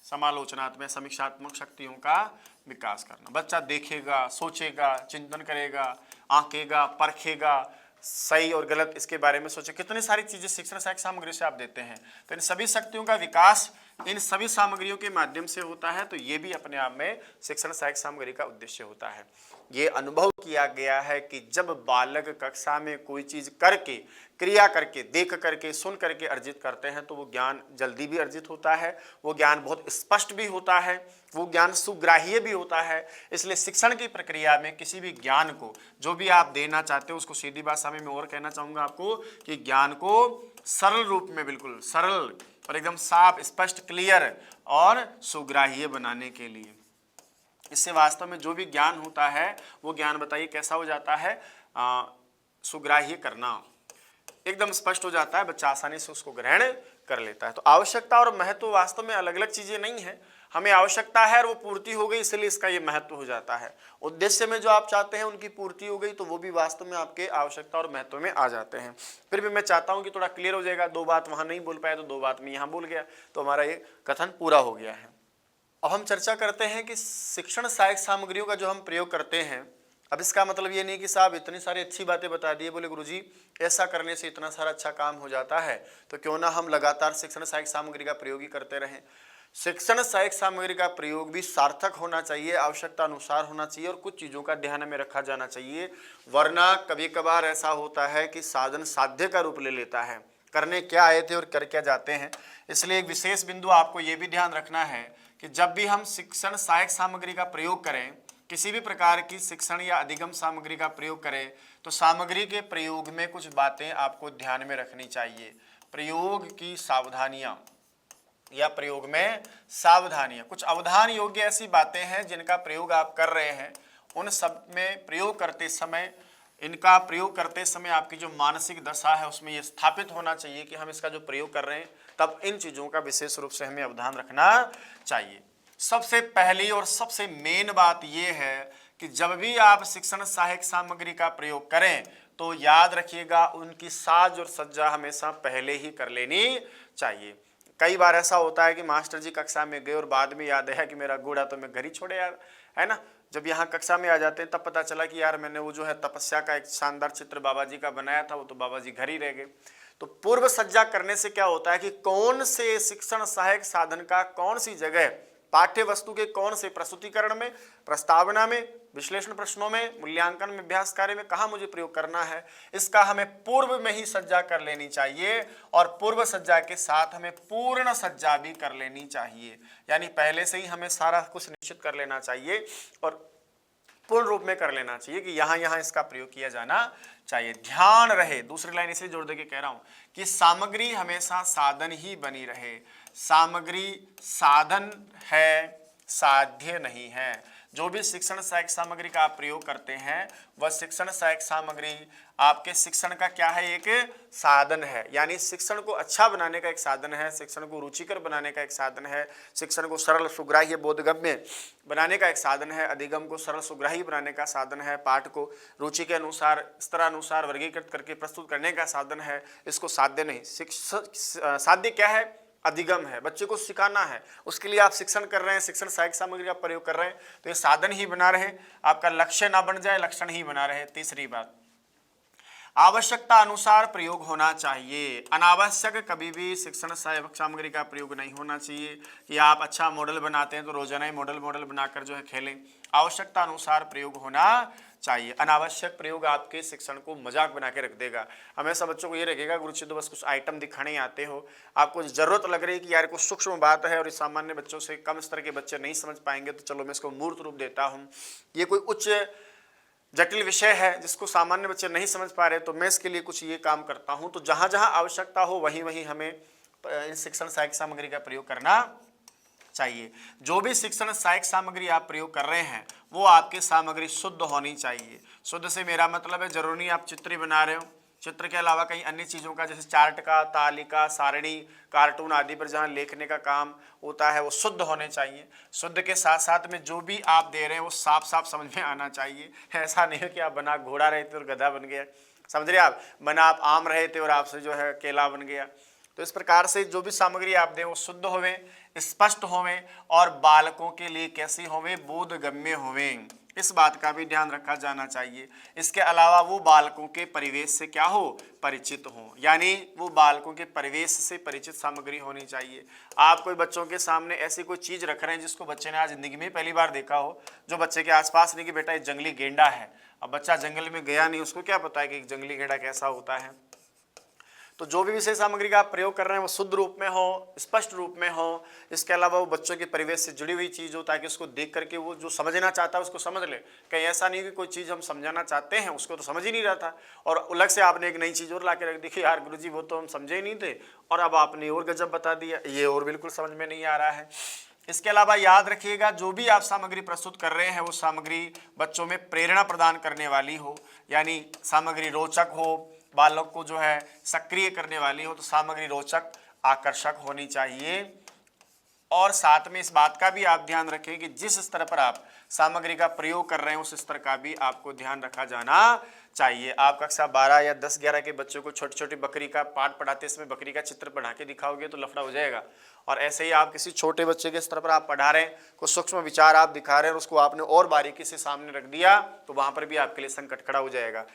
समालोचनात्मक समीक्षात्मक शक्तियों का विकास करना। बच्चा देखेगा, सोचेगा, चिंतन करेगा, आंकेगा, परखेगा, सही और गलत इसके बारे में सोचे। कितनी सारी चीजें शिक्षण सहायक सामग्री से आप देते हैं। तो इन सभी शक्तियों का विकास इन सभी सामग्रियों के माध्यम से होता है। तो ये भी अपने आप में शिक्षण सहायक सामग्री का उद्देश्य होता है। ये अनुभव किया गया है कि जब बालक कक्षा में कोई चीज करके, क्रिया करके, देख करके, सुन करके अर्जित करते हैं तो वो ज्ञान जल्दी भी अर्जित होता है, वो ज्ञान बहुत स्पष्ट भी होता है, वो ज्ञान सुग्राह्य भी होता है। इसलिए शिक्षण की प्रक्रिया में किसी भी ज्ञान को जो भी आप देना चाहते हो उसको सीधी भाषा में मैं और कहना चाहूँगा आपको कि ज्ञान को सरल रूप में, बिल्कुल सरल और एकदम साफ, स्पष्ट, क्लियर और सुग्राह्य बनाने के लिए, इससे वास्तव में जो भी ज्ञान होता है वो ज्ञान बताइए कैसा हो जाता है, सुग्राह्य करना, एकदम स्पष्ट हो जाता है, बच्चा आसानी से उसको ग्रहण कर लेता है। तो आवश्यकता और महत्व वास्तव में अलग अलग चीजें नहीं है। हमें आवश्यकता है और वो पूर्ति हो गई, इसलिए इसका ये महत्व हो जाता है। उद्देश्य में जो आप चाहते हैं उनकी पूर्ति हो गई तो वो भी वास्तव में आपके आवश्यकता और महत्व में आ जाते हैं। फिर भी मैं चाहता हूं कि थोड़ा क्लियर हो जाएगा, 2 बात वहां नहीं बोल पाया तो 2 बात मैं यहां बोल गया, तो हमारा ये कथन पूरा हो गया है। अब हम चर्चा करते हैं कि शिक्षण सहायक सामग्रियों का जो हम प्रयोग करते हैं, अब इसका मतलब ये नहीं कि साहब इतनी सारी अच्छी बातें बता दिए, बोले गुरुजी ऐसा करने से इतना सारा अच्छा काम हो जाता है, तो क्यों ना हम लगातार शिक्षण सहायक सामग्री का प्रयोग ही करते रहें। शिक्षण सहायक सामग्री का प्रयोग भी सार्थक होना चाहिए, आवश्यकता अनुसार होना चाहिए और कुछ चीज़ों का ध्यान में रखा जाना चाहिए, वरना कभी कभार ऐसा होता है कि साधन साध्य का रूप ले लेता है। करने क्या आए थे और कर क्या जाते हैं। इसलिए एक विशेष बिंदु आपको ये भी ध्यान रखना है कि जब भी हम शिक्षण सहायक सामग्री का प्रयोग करें, किसी भी प्रकार की शिक्षण या अधिगम सामग्री का प्रयोग करें, तो सामग्री के प्रयोग में कुछ बातें आपको ध्यान में रखनी चाहिए। प्रयोग की सावधानियां या प्रयोग में सावधानियां, कुछ अवधान योग्य ऐसी बातें हैं जिनका प्रयोग आप कर रहे हैं, उन सब में प्रयोग करते समय, इनका प्रयोग करते समय आपकी जो मानसिक दशा है उसमें ये स्थापित होना चाहिए कि हम इसका जो प्रयोग कर रहे हैं तब इन चीज़ों का विशेष रूप से हमें अवधान रखना चाहिए। सबसे पहली और सबसे मेन बात यह है कि जब भी आप शिक्षण सहायक सामग्री का प्रयोग करें तो याद रखिएगा उनकी साज और सज्जा हमेशा पहले ही कर लेनी चाहिए। कई बार ऐसा होता है कि मास्टर जी कक्षा में गए और बाद में याद आया कि मेरा घोड़ा तो मैं घर ही छोड़े यार, है ना। जब यहाँ कक्षा में आ जाते हैं तब पता चला कि यार मैंने वो जो है तपस्या का एक शानदार चित्र बाबा जी का बनाया था, वो तो बाबा जी घर ही रह गए। तो पूर्व सज्जा करने से क्या होता है कि कौन से शिक्षण सहायक साधन का कौन सी जगह पाठ्य वस्तु के कौन से प्रस्तुतिकरण में, प्रस्तावना में, विश्लेषण प्रश्नों में, मूल्यांकन में, अभ्यास कार्य में कहाँ मुझे प्रयोग करना है, इसका हमें पूर्व में ही सज्जा कर लेनी चाहिए। और पूर्व सज्जा के साथ हमें पूर्ण सज्जा भी कर लेनी चाहिए, यानी पहले से ही हमें सारा कुछ निश्चित कर लेना चाहिए और पूर्ण रूप में कर लेना चाहिए कि यहाँ यहाँ इसका प्रयोग किया जाना चाहिए। ध्यान रहे, दूसरी लाइन इसलिए जोड़ देके कह रहा हूँ कि सामग्री हमेशा साधन ही बनी रहे। सामग्री साधन है, साध्य नहीं है। जो भी शिक्षण सहायक सामग्री का आप प्रयोग करते हैं वह शिक्षण सहायक सामग्री आपके शिक्षण का क्या है, एक साधन है, यानी शिक्षण को अच्छा बनाने का एक साधन है, शिक्षण को रुचिकर बनाने का एक साधन है, शिक्षण को सरल सुग्राह्य बोधगम्य बनाने का एक साधन है, अधिगम को सरल सुग्राह्य बनाने का साधन है, पाठ को रुचि के अनुसार स्तरानुसार वर्गीकृत करके प्रस्तुत करने का साधन है। इसको साध्य नहीं, साध्य क्या है, अधिगम है, बच्चे को सिखाना है, उसके लिए आप शिक्षण कर रहे हैं, शिक्षण सहायक सामग्री का प्रयोग कर रहे हैं, तो ये साधन ही बना रहे, आपका लक्ष्य ना बन जाए, लक्षण ही बना रहे। तीसरी बात, आवश्यकता अनुसार प्रयोग होना चाहिए। अनावश्यक कभी भी शिक्षण सहायक सामग्री का प्रयोग नहीं होना चाहिए कि आप अच्छा मॉडल बनाते हैं तो रोजाना ही मॉडल बनाकर जो है खेलें। आवश्यकता अनुसार प्रयोग होना चाहिए। अनावश्यक प्रयोग आपके शिक्षण को मजाक बना के रख देगा। हमेशा बच्चों को ये रखेगा गुरुजी तो बस कुछ आइटम दिखाने आते हो, आपको जरूरत लग रही है कि यार कुछ सूक्ष्म बात है और इस सामान्य बच्चों से कम स्तर के बच्चे नहीं समझ पाएंगे, तो चलो मैं इसको मूर्त रूप देता हूँ। ये कोई उच्च जटिल विषय है जिसको सामान्य बच्चे नहीं समझ पा रहे, तो मैं इसके लिए कुछ ये काम करता हूँ। तो जहाँ जहाँ आवश्यकता हो वहीं वहीं हमें शिक्षण सहायक सामग्री का प्रयोग करना चाहिए। जो भी शिक्षण सहायक सामग्री आप प्रयोग कर रहे हैं वो आपकी सामग्री शुद्ध होनी चाहिए। शुद्ध से मेरा मतलब है जरूरी नहीं आप चित्र बना रहे हो, चित्र के अलावा कई अन्य चीज़ों का जैसे चार्ट का, तालिका, सारणी, कार्टून आदि पर जहाँ लिखने का काम होता है वो शुद्ध होने चाहिए। शुद्ध के साथ साथ में जो भी आप दे रहे हैं वो साफ साफ समझ में आना चाहिए। ऐसा नहीं है कि आप बना घोड़ा रहे थे और गधा बन गया, समझ रहे आप, बना आप आम रहे थे और आपसे जो है केला बन गया। तो इस प्रकार से जो भी सामग्री आप दें वो शुद्ध होवे, स्पष्ट होवे और बालकों के लिए कैसी होवे, बोधगम्य होवे, इस बात का भी ध्यान रखा जाना चाहिए। इसके अलावा वो बालकों के परिवेश से क्या हो, परिचित हो, यानी वो बालकों के परिवेश से परिचित सामग्री होनी चाहिए। आप कोई बच्चों के सामने ऐसी कोई चीज़ रख रहे हैं जिसको बच्चे ने आज जिंदगी में पहली बार देखा हो, जो बच्चे के आसपास नहीं कि बेटा ये जंगली गेंडा है, अब बच्चा जंगल में गया नहीं, उसको क्या पता है कि जंगली गेंडा कैसा होता है। तो जो भी विषय सामग्री का आप प्रयोग कर रहे हैं वो शुद्ध रूप में हो, स्पष्ट रूप में हो। इसके अलावा वो बच्चों के परिवेश से जुड़ी हुई चीज़ हो ताकि उसको देख करके वो जो समझना चाहता है उसको समझ ले। कहीं ऐसा नहीं कि कोई चीज़ हम समझाना चाहते हैं उसको तो समझ ही नहीं रहा था और अलग से आपने एक नई चीज़ और ला के रख दी, यार गुरुजी वो तो हम समझे ही नहीं थे और अब आपने और गजब बता दिया, ये और बिल्कुल समझ में नहीं आ रहा है। इसके अलावा याद रखिएगा जो भी आप सामग्री प्रस्तुत कर रहे हैं वो सामग्री बच्चों में प्रेरणा प्रदान करने वाली हो, यानी सामग्री रोचक हो, बालक को जो है सक्रिय करने वाली हो। तो सामग्री रोचक, आकर्षक होनी चाहिए। और साथ में इस बात का भी आप ध्यान रखें कि जिस स्तर पर आप सामग्री का प्रयोग कर रहे हैं उस स्तर का भी आपको ध्यान रखा जाना चाहिए। आप कक्षा 12 या 10-11 के बच्चों को छोटी छोटी बकरी का पाठ पढ़ाते समय बकरी का चित्र बना के दिखाओगे तो लफड़ा हो जाएगा। और ऐसे ही आप किसी छोटे बच्चे के स्तर पर आप पढ़ा रहे हैं, कुछ सूक्ष्म विचार आप दिखा रहे हैं और उसको आपने और बारीकी से सामने रख दिया तो वहां पर भी आपके लिए संकट खड़ा हो जाएगा।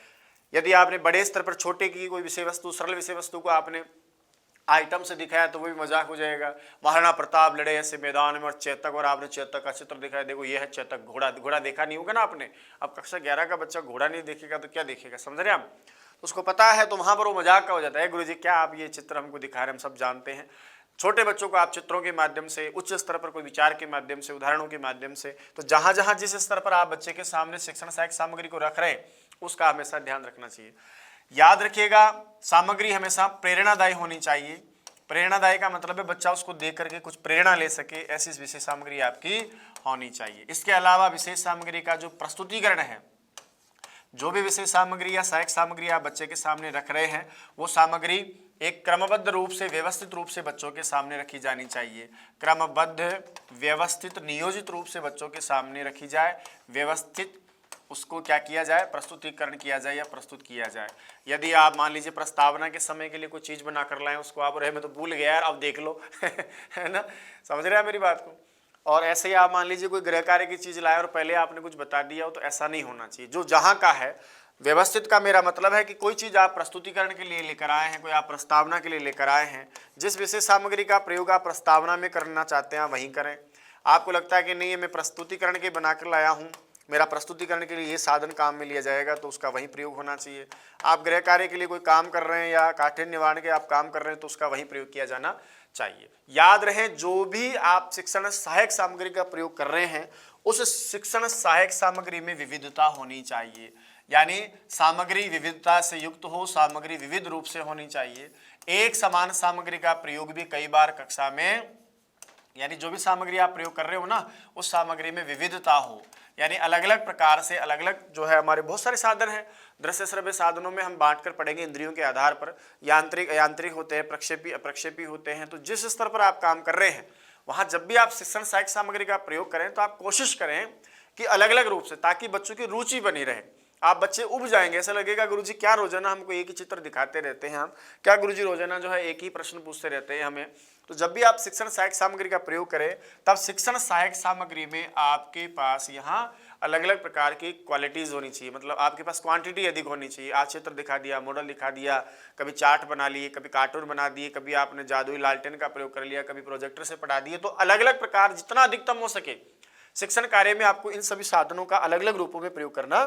यदि आपने बड़े स्तर पर छोटे की कोई विषय वस्तु, सरल विषय वस्तु को आपने आइटम से दिखाया तो वो भी मजाक हो जाएगा। महाराणा प्रताप लड़े ऐसे मैदान में और चेतक, और आपने चेतक का चित्र दिखाया, देखो ये है चेतक, घोड़ा। घोड़ा देखा नहीं होगा ना आपने। अब कक्षा 11 का बच्चा घोड़ा नहीं देखेगा तो क्या देखेगा, समझ रहे हैं आप। उसको पता है तो वहां पर वो मजाक का हो जाता है, गुरुजी क्या आप ये चित्र हमको दिखा रहे हैं, हम सब जानते हैं। छोटे बच्चों को आप चित्रों के माध्यम से, उच्च स्तर पर कोई विचार के माध्यम से, उदाहरणों के माध्यम से, तो जहां जहां जिस स्तर पर आप बच्चे के सामने शिक्षण सहायक सामग्री को रख रहे हैं उसका हमेशा ध्यान रखना चाहिए। याद रखिएगा, सामग्री हमेशा प्रेरणादायी होनी चाहिए। प्रेरणादायी का मतलब है बच्चा उसको देख करके कुछ प्रेरणा ले सके, ऐसी विशेष सामग्री आपकी होनी चाहिए। इसके अलावा विशेष सामग्री का जो प्रस्तुतिकरण है, जो भी विशेष सामग्री या सहायक सामग्री आप बच्चे के सामने रख रहे हैं वो सामग्री एक क्रमबद्ध रूप से, व्यवस्थित रूप से बच्चों के सामने रखी जानी चाहिए। क्रमबद्ध, व्यवस्थित, नियोजित रूप से बच्चों के सामने रखी जाए, व्यवस्थित उसको क्या किया जाए, प्रस्तुतिकरण किया जाए या प्रस्तुत किया जाए। यदि आप मान लीजिए प्रस्तावना के समय के लिए कोई चीज बना कर लाएं, उसको आप रहे मैं तो भूल गया यार अब देख लो है ना, समझ रहे हैं मेरी बात को। और ऐसे ही आप मान लीजिए कोई गृह कार्य की चीज लाए और पहले आपने कुछ बता दिया हो, तो ऐसा नहीं होना चाहिए। जो जहां का है व्यवस्थित का मेरा मतलब है कि कोई चीज आप प्रस्तुतिकरण के लिए लेकर आए हैं, कोई आप प्रस्तावना के लिए लेकर आए हैं, जिस विशेष सामग्री का प्रयोग आप प्रस्तावना में करना चाहते हैं वहीं करें। आपको लगता है कि नहीं मैं प्रस्तुतिकरण के बना कर लाया हूँ, मेरा प्रस्तुतिकरण के लिए ये साधन काम में लिया जाएगा, तो उसका वही प्रयोग होना चाहिए। आप गृह कार्य के लिए कोई काम कर रहे हैं या काठिन्य निवारण के आप काम कर रहे हैं तो उसका वही प्रयोग किया जाना चाहिए। याद रहे, जो भी आप शिक्षण सहायक सामग्री का प्रयोग कर रहे हैं उस शिक्षण सहायक सामग्री में विविधता होनी चाहिए, यानी सामग्री विविधता से युक्त हो, सामग्री विविध रूप से होनी चाहिए। एक समान सामग्री का प्रयोग भी कई बार कक्षा में, यानी जो भी सामग्री आप प्रयोग कर रहे हो ना उस सामग्री में विविधता हो, यानी अलग अलग प्रकार से, अलग अलग जो है हमारे बहुत सारे साधन हैं। दृश्य श्रव्य साधनों में हम बांट कर पढ़ेंगे इंद्रियों के आधार पर, यांत्रिक अयांत्रिक होते हैं, प्रक्षेपी अप्रक्षेपी होते हैं। तो जिस स्तर पर आप काम कर रहे हैं वहां जब भी आप शिक्षण सहायक सामग्री का प्रयोग करें तो आप कोशिश करें कि अलग अलग रूप से, ताकि बच्चों की रुचि बनी रहे। आप बच्चे उब जाएंगे, ऐसा लगेगा गुरुजी क्या रोजाना हमको एक ही चित्र दिखाते रहते हैं, हम क्या गुरुजी रोजाना जो है एक ही प्रश्न पूछते रहते हैं हमें। तो जब भी आप शिक्षण सहायक सामग्री का प्रयोग करें तब शिक्षण सहायक सामग्री में आपके पास यहाँ अलग अलग प्रकार की क्वालिटीज होनी चाहिए, मतलब आपके पास क्वांटिटी अधिक होनी चाहिए। आज चित्र दिखा दिया, मॉडल दिखा दिया, कभी चार्ट बना लिए, कभी कार्टून बना दिए, कभी आपने जादुई लालटेन का प्रयोग कर लिया, कभी प्रोजेक्टर से पढ़ा दिए। तो अलग अलग प्रकार, जितना अधिकतम हो सके शिक्षण कार्य में आपको इन सभी साधनों का अलग अलग रूपों में प्रयोग करना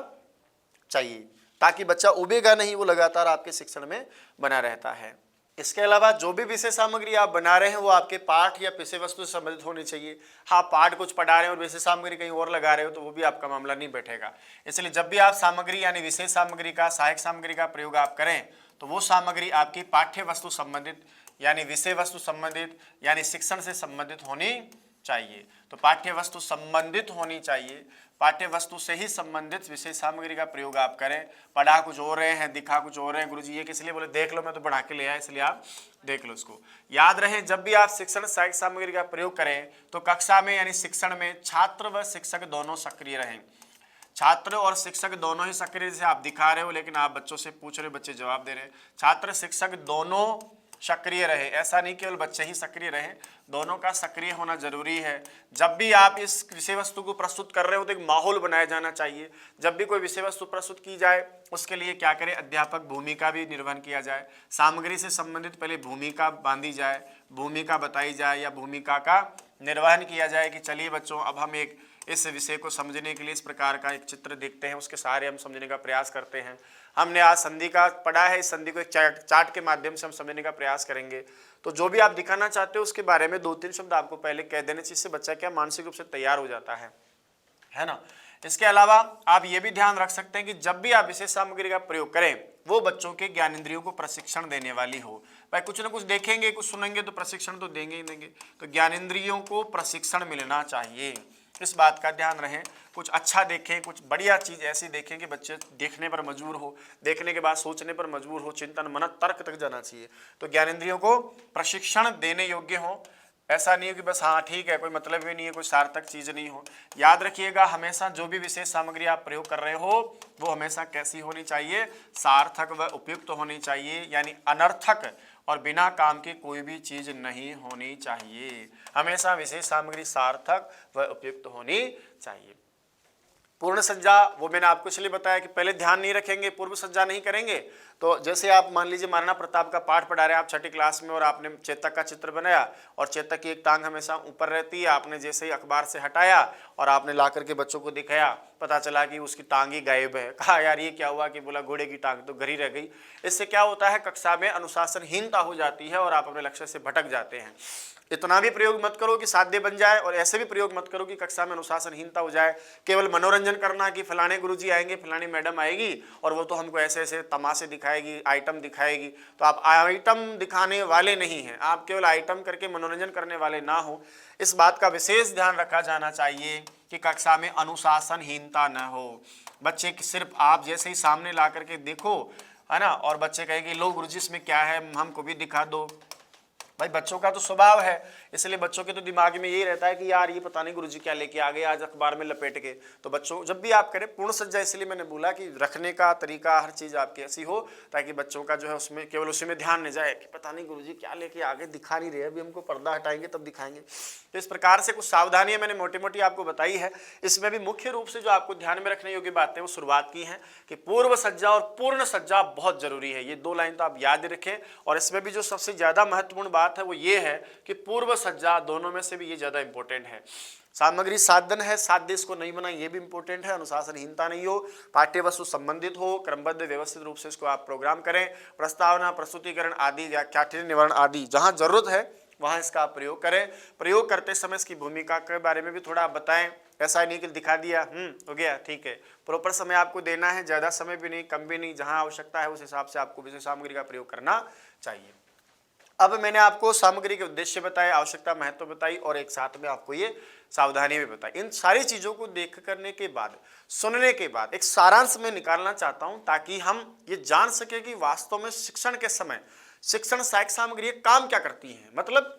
चाहिए, ताकि बच्चा उबेगा नहीं, वो लगातार आपके शिक्षण में बना रहता है। इसके अलावा जो भी विषय सामग्री आप बना रहे हैं वो आपके पाठ या विषय वस्तु से संबंधित होनी चाहिए। हाँ, पाठ कुछ पढ़ा रहे हैं और विषय सामग्री कहीं और लगा रहे हो तो वो भी आपका मामला नहीं बैठेगा। इसलिए जब भी आप सामग्री यानी विषय सामग्री का, सहायक सामग्री का प्रयोग आप करें तो वो सामग्री आपकी पाठ्य वस्तु संबंधित यानी विषय वस्तु संबंधित यानी शिक्षण से संबंधित होनी चाहिए। तो पाठ्य वस्तु संबंधित होनी चाहिए, पाठ्य वस्तु से ही संबंधित विषय सामग्री का प्रयोग आप करें। पढ़ा कुछ और रहे हैं, दिखा कुछ और रहे हैं, गुरुजी ये किस लिए बोले, देख लो मैं तो बढ़ा के ले आया, इसलिए आप देख लो इसको। याद रहे, जब भी आप शिक्षण सहायक सामग्री का प्रयोग करें तो कक्षा में यानी शिक्षण में छात्र व शिक्षक दोनों सक्रिय रहें। छात्र और शिक्षक दोनों ही सक्रिय, जैसे आप दिखा रहे हो लेकिन आप बच्चों से पूछ रहे हो, बच्चे जवाब दे रहे हैं। छात्र शिक्षक दोनों सक्रिय रहे, ऐसा नहीं केवल बच्चे ही सक्रिय रहे, दोनों का सक्रिय होना जरूरी है। जब भी आप इस विषय वस्तु को प्रस्तुत कर रहे हो तो एक माहौल बनाया जाना चाहिए। जब भी कोई विषय वस्तु प्रस्तुत की जाए उसके लिए क्या करें, अध्यापक भूमिका भी निर्वहन किया जाए। सामग्री से संबंधित पहले भूमिका बांधी जाए, भूमिका बताई जाए या भूमिका का निर्वहन किया जाए कि चलिए बच्चों अब हम एक इस विषय को समझने के लिए इस प्रकार का एक चित्र देखते हैं, उसके सहारे हम समझने का प्रयास करते हैं। हमने आज संधि का पढ़ा है, इस संधि को एक चार्ट के माध्यम से हम समझने का प्रयास करेंगे। तो जो भी आप दिखाना चाहते हो उसके बारे में 2-3 शब्द आपको पहले कह देने, जिससे बच्चा क्या मानसिक रूप से तैयार हो जाता है ना। इसके अलावा आप ये भी ध्यान रख सकते हैं कि जब भी आप विशेष सामग्री का प्रयोग करें वो बच्चों के ज्ञानेंद्रियों को प्रशिक्षण देने वाली हो। भाई कुछ ना कुछ देखेंगे, कुछ सुनेंगे तो प्रशिक्षण तो देंगे ही देंगे, तो ज्ञानेंद्रियों को प्रशिक्षण मिलना चाहिए, इस बात का ध्यान रहे। कुछ अच्छा देखें, कुछ बढ़िया चीज ऐसी देखें कि बच्चे देखने पर मजबूर हो, देखने के बाद सोचने पर मजबूर हो, चिंतन मनन तर्क तक जाना चाहिए। तो ज्ञानेंद्रियों को प्रशिक्षण देने योग्य हो, ऐसा नहीं हो कि बस हाँ ठीक है, कोई मतलब भी नहीं है, कोई सार्थक चीज नहीं हो। याद रखिएगा, हमेशा जो भी विशेष सामग्री आप प्रयोग कर रहे हो वो हमेशा कैसी होनी चाहिए, सार्थक व उपयुक्त होनी चाहिए, यानी अनर्थक और बिना काम की कोई भी चीज नहीं होनी चाहिए। हमेशा विशेष सामग्री सार्थक व उपयुक्त होनी चाहिए। पूर्ण सज्जा, वो मैंने आपको इसलिए बताया कि पहले ध्यान नहीं रखेंगे, पूर्व सज्जा नहीं करेंगे। तो जैसे आप मान लीजिए महाराणा प्रताप का पाठ पढ़ा रहे हैं आप छठी क्लास में, और आपने चेतक का चित्र बनाया और चेतक की एक टांग हमेशा ऊपर रहती है, आपने जैसे ही अखबार से हटाया और आपने ला करके बच्चों को दिखाया, पता चला कि उसकी टांग ही गायब है। कहा यार ये क्या हुआ, कि बोला घोड़े की टांग तो घर ही रह गई। इससे क्या होता है, कक्षा में अनुशासनहीनता हो जाती है और आप अपने लक्ष्य से भटक जाते हैं। इतना भी प्रयोग मत करो कि साध्य बन जाए, और ऐसे भी प्रयोग मत करो कि कक्षा में अनुशासनहीनता हो जाए। केवल मनोरंजन करना कि फलाने गुरुजी आएंगे, फलानी मैडम आएगी और वो तो हमको ऐसे ऐसे तमाशे दिखाएगी, आइटम दिखाएगी। तो आप आइटम दिखाने वाले नहीं हैं, आप केवल आइटम करके मनोरंजन करने वाले ना हो। इस बात का विशेष ध्यान रखा जाना चाहिए कि कक्षा में अनुशासनहीनता न हो। बच्चे सिर्फ आप जैसे ही सामने ला करके देखो, है ना, और बच्चे कहे कि लो गुरुजी इसमें क्या है, हमको भी दिखा दो। भाई बच्चों का तो स्वभाव है, इसलिए बच्चों के तो दिमाग में यही रहता है कि यार ये पता नहीं गुरुजी क्या लेके आ गए आज अखबार में लपेट के। तो बच्चों जब भी आप करें पूर्ण सज्जा, इसलिए मैंने बोला कि रखने का तरीका हर चीज़ आपकी ऐसी हो ताकि बच्चों का जो है उसमें केवल उसी में ध्यान न जाए कि पता नहीं गुरुजी क्या लेके आगे, दिखा नहीं रहे, अभी हमको पर्दा हटाएंगे तब दिखाएंगे। तो इस प्रकार से कुछ सावधानियां मैंने मोटी मोटी आपको बताई है। इसमें भी मुख्य रूप से जो आपको ध्यान में रखने योग्य बातें वो शुरुआत की हैं कि पूर्व सज्जा और पूर्ण सज्जा बहुत जरूरी है। ये दो लाइन तो आप याद रखें। और इसमें भी जो सबसे ज्यादा महत्वपूर्ण बात है वो ये है कि पूर्व सज्जा, दोनों में से भी ये ज्यादा इंपॉर्टेंट है। सामग्री साधन है, साध्य इसको नहीं बना, ये भी इंपॉर्टेंट है। अनुशासनहीनता नहीं हो, पाठ्य वस्तु संबंधित हो, क्रमबद्ध व्यवस्थित रूप से इसको आप प्रोग्राम करें। प्रस्तावना, प्रस्तुतिकरण आदि, व्याख्यान, निवारण आदि जहां जरूरत है वहां इसका आप प्रयोग करें। प्रयोग करते समय इसकी भूमिका के बारे में भी थोड़ा आप बताएं। ऐसा नहीं कि दिखा दिया हो गया, ठीक है। प्रॉपर समय आपको देना है, ज्यादा समय भी नहीं, कम भी नहीं, जहां आवश्यकता है उस हिसाब से आपको विशेष सामग्री का प्रयोग करना चाहिए। अब मैंने आपको सामग्री के उद्देश्य बताए, आवश्यकता, महत्व बताई और एक साथ में आपको ये सावधानी भी बताई। इन सारी चीजों को देख करने के बाद, सुनने के बाद एक सारांश में निकालना चाहता हूं ताकि हम ये जान सके कि वास्तव में शिक्षण के समय शिक्षण सहायक सामग्री काम क्या करती है, मतलब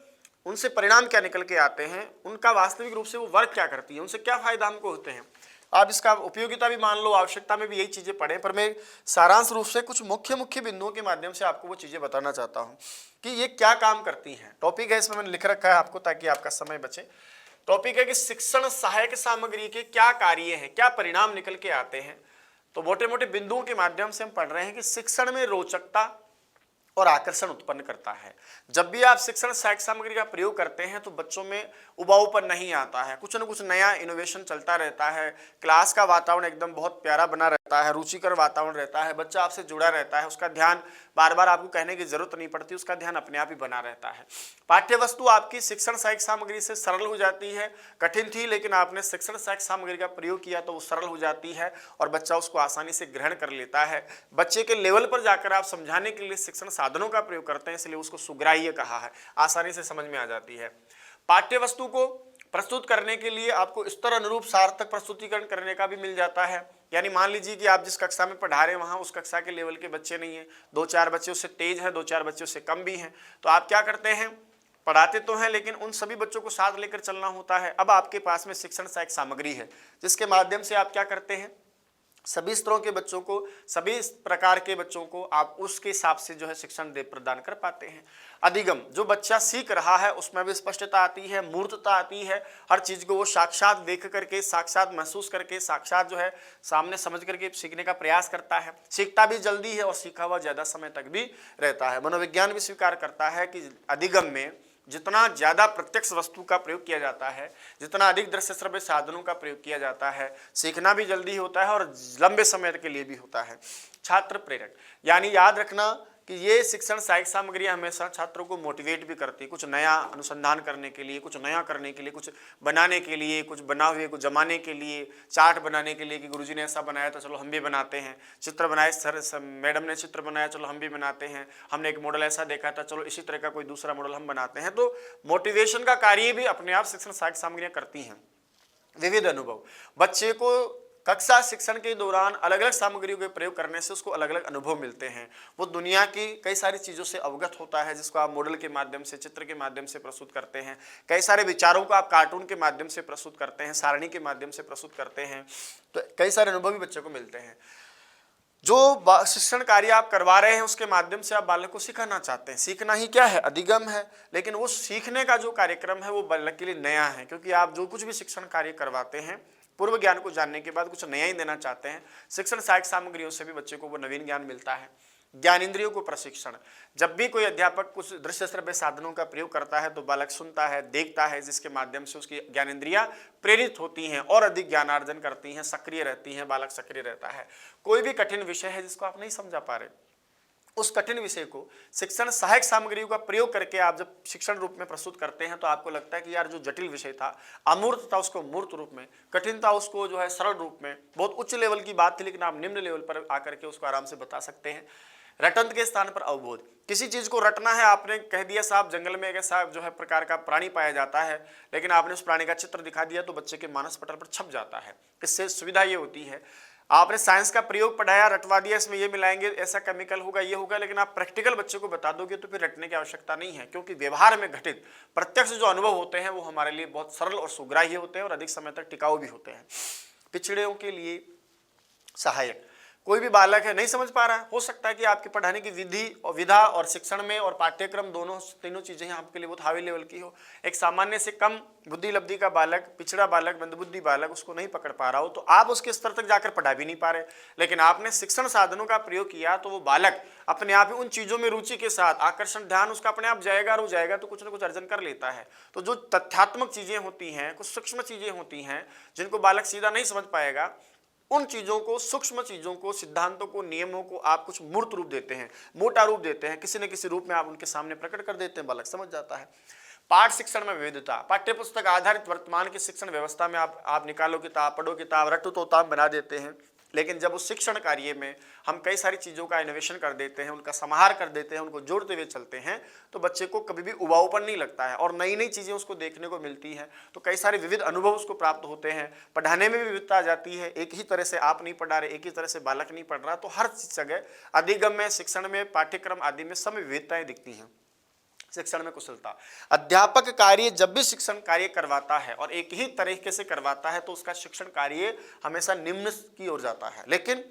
उनसे परिणाम क्या निकल के आते हैं, उनका वास्तविक रूप से वो वर्क क्या करती है, उनसे क्या फायदा हमको होते हैं। आप इसका उपयोगिता भी मान लो, आवश्यकता में भी यही चीजें पढ़े, पर मैं सारांश रूप से कुछ मुख्य मुख्य बिंदुओं के माध्यम से आपको वो चीजें बताना चाहता हूं कि ये क्या काम करती हैं। टॉपिक है, इसमें मैंने लिख रखा है आपको ताकि आपका समय बचे। टॉपिक है कि शिक्षण सहायक सामग्री के क्या कार्य हैं, क्या परिणाम निकल के आते हैं। तो मोटे मोटे बिंदुओं के माध्यम से हम पढ़ रहे हैं कि शिक्षण में रोचकता और आकर्षण उत्पन्न करता है। जब भी आप शिक्षण सहायक सामग्री का प्रयोग करते हैं तो बच्चों में उबाऊपन नहीं आता है, कुछ न कुछ नया इनोवेशन चलता रहता है। क्लास का वातावरण एकदम बहुत प्यारा बना रहता है, रुचिकर वातावरण रहता है, बच्चा आपसे जुड़ा रहता है, उसका ध्यान बार बार आपको कहने की जरूरत नहीं पड़ती, उसका ध्यान अपने आप ही बना रहता है। पाठ्य वस्तु आपकी शिक्षण सहायक सामग्री से सरल हो जाती है। कठिन थी लेकिन आपने शिक्षण सहायक सामग्री का प्रयोग किया तो वो सरल हो जाती है और बच्चा उसको आसानी से ग्रहण कर लेता है। बच्चे के लेवल पर जाकर आप समझाने के लिए शिक्षण साधनों का प्रयोग करते हैं, इसलिए उसको सुग्राह्य कहा है, आसानी से समझ में आ जाती है। पाठ्य वस्तु को प्रस्तुत करने के लिए आपको स्तर अनुरूप सार्थक प्रस्तुतिकरण करने का भी मिल जाता है। यानी मान लीजिए कि आप जिस कक्षा में पढ़ा रहे हैं वहां उस कक्षा के लेवल के बच्चे नहीं है, 2-4 बच्चे उससे तेज हैं, 2-4 बच्चे उससे कम भी हैं, तो आप क्या करते हैं, पढ़ाते तो हैं लेकिन उन सभी बच्चों को साथ लेकर चलना होता है। अब आपके पास में शिक्षण सहायक सामग्री है जिसके माध्यम से आप क्या करते हैं, सभी स्तरों के बच्चों को, सभी प्रकार के बच्चों को आप उसके हिसाब से जो है शिक्षण दे प्रदान कर पाते हैं। अधिगम, जो बच्चा सीख रहा है उसमें भी स्पष्टता आती है, मूर्तता आती है, हर चीज को वो साक्षात देख करके, साक्षात महसूस करके, साक्षात जो है सामने समझ करके सीखने का प्रयास करता है। सीखता भी जल्दी है और सीखा हुआ ज्यादा समय तक भी रहता है। मनोविज्ञान भी स्वीकार करता है कि अधिगम में जितना ज्यादा प्रत्यक्ष वस्तु का प्रयोग किया जाता है, जितना अधिक दृश्य श्रव्य साधनों का प्रयोग किया जाता है, सीखना भी जल्दी होता है और लंबे समय के लिए भी होता है। छात्र प्रेरक, यानी याद रखना कि ये शिक्षण सहायक सामग्री हमेशा छात्रों को मोटिवेट भी करती है, कुछ नया अनुसंधान करने के लिए, कुछ नया करने के लिए, कुछ बनाने के लिए, कुछ बना हुए को जमाने के लिए, चार्ट बनाने के लिए कि गुरुजी ने ऐसा बनाया तो चलो हम भी बनाते हैं, चित्र बनाए सर मैडम ने चित्र बनाया चलो हम भी बनाते हैं, हमने एक मॉडल ऐसा देखा था चलो इसी तरह का कोई दूसरा मॉडल हम बनाते हैं। तो मोटिवेशन का कार्य भी अपने आप शिक्षण सहायक सामग्रियां करती हैं। विविध अनुभव, बच्चे को कक्षा शिक्षण के दौरान अलग अलग सामग्रियों के प्रयोग करने से उसको अलग अलग अनुभव मिलते हैं। वो दुनिया की कई सारी चीज़ों से अवगत होता है, जिसको आप मॉडल के माध्यम से, चित्र के माध्यम से प्रस्तुत करते हैं। कई सारे विचारों को आप कार्टून के माध्यम से प्रस्तुत करते हैं, सारणी के माध्यम से प्रस्तुत करते हैं, तो कई सारे अनुभव भी बच्चों को मिलते हैं। जो शिक्षण कार्य आप करवा रहे हैं उसके माध्यम से आप बालक को सिखाना चाहते हैं। सीखना ही क्या है, अधिगम है, लेकिन वो सीखने का जो कार्यक्रम है वो बालक के लिए नया है, क्योंकि आप जो कुछ भी शिक्षण कार्य करवाते हैं पूर्व ज्ञान को जानने के बाद कुछ नया ही देना चाहते हैं। शिक्षण सहायक सामग्रियों से भी बच्चे को वो नवीन ज्ञान मिलता है। ज्ञानेंद्रियों को प्रशिक्षण, जब भी कोई अध्यापक कुछ दृश्य श्रव्य साधनों का प्रयोग करता है तो बालक सुनता है, देखता है, जिसके माध्यम से उसकी ज्ञानेंद्रियां प्रेरित होती हैं और अधिक ज्ञानार्जन करती हैं, सक्रिय रहती हैं, बालक सक्रिय रहता है। कोई भी कठिन विषय है जिसको आप नहीं समझा पा रहे, उस कठिन विषय को शिक्षण सहायक सामग्रियों का प्रयोग करके आप जब शिक्षण रूप में प्रस्तुत करते हैं तो आपको लगता है कि यार जो जटिल विषय था, अमूर्त था, उसको मूर्त रूप में, कठिन था उसको जो है सरल रूप में, बहुत उच्च लेवल की बात थी लेकिन आप निम्न लेवल पर आकर के उसको आराम से बता सकते हैं। रटंत के स्थान पर अवबोध, किसी चीज को रटना है, आपने कह दिया साहब जंगल में एक ऐसा जो है प्रकार का प्राणी पाया जाता है, लेकिन आपने उस प्राणी का चित्र दिखा दिया तो बच्चे के मानस पटल पर छप जाता है। इससे सुविधा ये होती है, आपने साइंस का प्रयोग पढ़ाया, रटवा दिया, इसमें ये मिलाएंगे, ऐसा केमिकल होगा, ये होगा, लेकिन आप प्रैक्टिकल बच्चे को बता दोगे तो फिर रटने की आवश्यकता नहीं है, क्योंकि व्यवहार में घटित प्रत्यक्ष जो अनुभव होते हैं वो हमारे लिए बहुत सरल और सुग्राह्य होते हैं और अधिक समय तक टिकाऊ भी होते हैं। पिछड़ों के लिए सहायक, कोई भी बालक है नहीं समझ पा रहा है, हो सकता है कि आपके पढ़ाने की विधि और विधा और शिक्षण में और पाठ्यक्रम दोनों तीनों चीजें आपके लिए बहुत हाई लेवल की हो। एक सामान्य से कम बुद्धि लब्धि का बालक, पिछड़ा बालक, मंदबुद्धि बालक उसको नहीं पकड़ पा रहा हो तो आप उसके स्तर तक जाकर पढ़ा भी नहीं पा रहे, लेकिन आपने शिक्षण साधनों का प्रयोग किया तो वो बालक अपने आप ही उन चीजों में रुचि के साथ आकर्षण ध्यान उसका अपने आप जाएगा और वो जाएगा तो कुछ ना कुछ अर्जन कर लेता है। तो जो तथ्यात्मक चीजें होती हैं, कुछ सूक्ष्म चीजें होती हैं जिनको बालक सीधा नहीं समझ पाएगा, उन चीजों को, सूक्ष्म चीजों को, सिद्धांतों को, नियमों को आप कुछ मूर्त रूप देते हैं, मोटा रूप देते हैं, किसी न किसी रूप में आप उनके सामने प्रकट कर देते हैं, बालक समझ जाता है। पाठ शिक्षण में विविधता, पाठ्य पुस्तक आधारित वर्तमान की शिक्षण व्यवस्था में आप निकालो किताब, पढ़ो किताब, रटो तो ताम बना देते हैं, लेकिन जब उस शिक्षण कार्य में हम कई सारी चीज़ों का इनोवेशन कर देते हैं, उनका समाहार कर देते हैं, उनको जोड़ते हुए चलते हैं, तो बच्चे को कभी भी उबाऊपन नहीं लगता है और नई नई चीज़ें उसको देखने को मिलती हैं, तो कई सारे विविध अनुभव उसको प्राप्त होते हैं। पढ़ाने में भी विविधता आ जाती है, एक ही तरह से आप नहीं पढ़ा रहे, एक ही तरह से बालक नहीं पढ़ रहा, तो हर जगह अधिगम में, शिक्षण में, पाठ्यक्रम आदि में सब विविधताएं दिखती हैं। शिक्षण में कुशलता, अध्यापक कार्य जब भी शिक्षण कार्य करवाता है और एक ही तरीके से करवाता है तो उसका शिक्षण कार्य हमेशा निम्न की ओर जाता है। लेकिन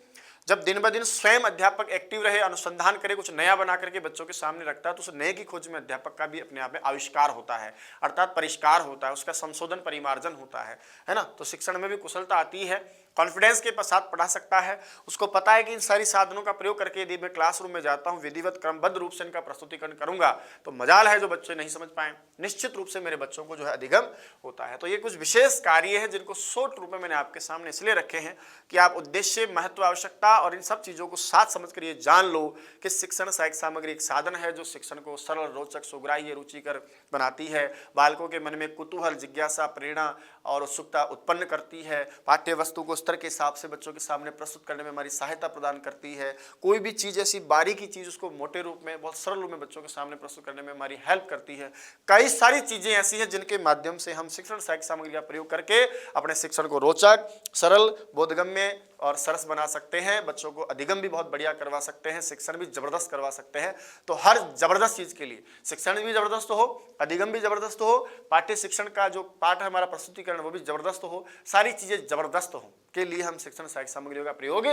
जब दिन ब दिन स्वयं अध्यापक एक्टिव रहे, अनुसंधान करे, कुछ नया बना करके बच्चों के सामने रखता है तो उस नए की खोज में अध्यापक का भी अपने आप में आविष्कार होता है, अर्थात परिष्कार होता है, उसका संशोधन परिमार्जन होता है ना। तो शिक्षण में भी कुशलता आती है, कॉन्फिडेंस के साथ पढ़ा सकता है, उसको पता है कि इन सारी साधनों का प्रयोग करके यदि मैं क्लासरूम में जाता हूँ, विधिवत क्रमबद्ध रूप से इनका प्रस्तुतिकरण करूंगा तो मजाल है जो बच्चे नहीं समझ पाए, निश्चित रूप से मेरे बच्चों को जो है अधिगम होता है। तो ये कुछ विशेष कार्य है जिनको शॉर्ट रूप में मैंने आपके सामने इसलिए रखे हैं कि आप उद्देश्य, महत्व, आवश्यकता और इन सब चीजों को साथ समझ कर ये जान लो कि शिक्षण सहायक सामग्री एक साधन है जो शिक्षण को सरल, रोचक, सुग्राह्य, रुचिकर बनाती है, बालकों के मन में कुतूहल, जिज्ञासा, प्रेरणा और उत्सुकता उत्पन्न करती है, पाठ्य वस्तु को स्तर के हिसाब से बच्चों के सामने प्रस्तुत करने में हमारी सहायता प्रदान करती है, कोई भी चीज ऐसी बारीकी चीज उसको मोटे रूप में, बहुत सरल रूप में बच्चों के सामने प्रस्तुत करने में हमारी हेल्प करती है। कई सारी चीजें ऐसी हैं जिनके माध्यम से हम शिक्षण सहायक सामग्री का प्रयोग करके अपने शिक्षण को रोचक, सरल, बोधगम्य और सरस बना सकते हैं, बच्चों को अधिगम भी बहुत बढ़िया करवा सकते हैं, शिक्षण भी जबरदस्त करवा सकते हैं। तो हर जबरदस्त चीज के लिए शिक्षण भी जबरदस्त हो, अधिगम भी जबरदस्त हो, पाठ्य शिक्षण का जो पाठ है हमारा प्रस्तुतिकरण वो भी जबरदस्त हो, सारी चीजें जबरदस्त हो के लिए हम शिक्षण सहायक सामग्रियों का प्रयोग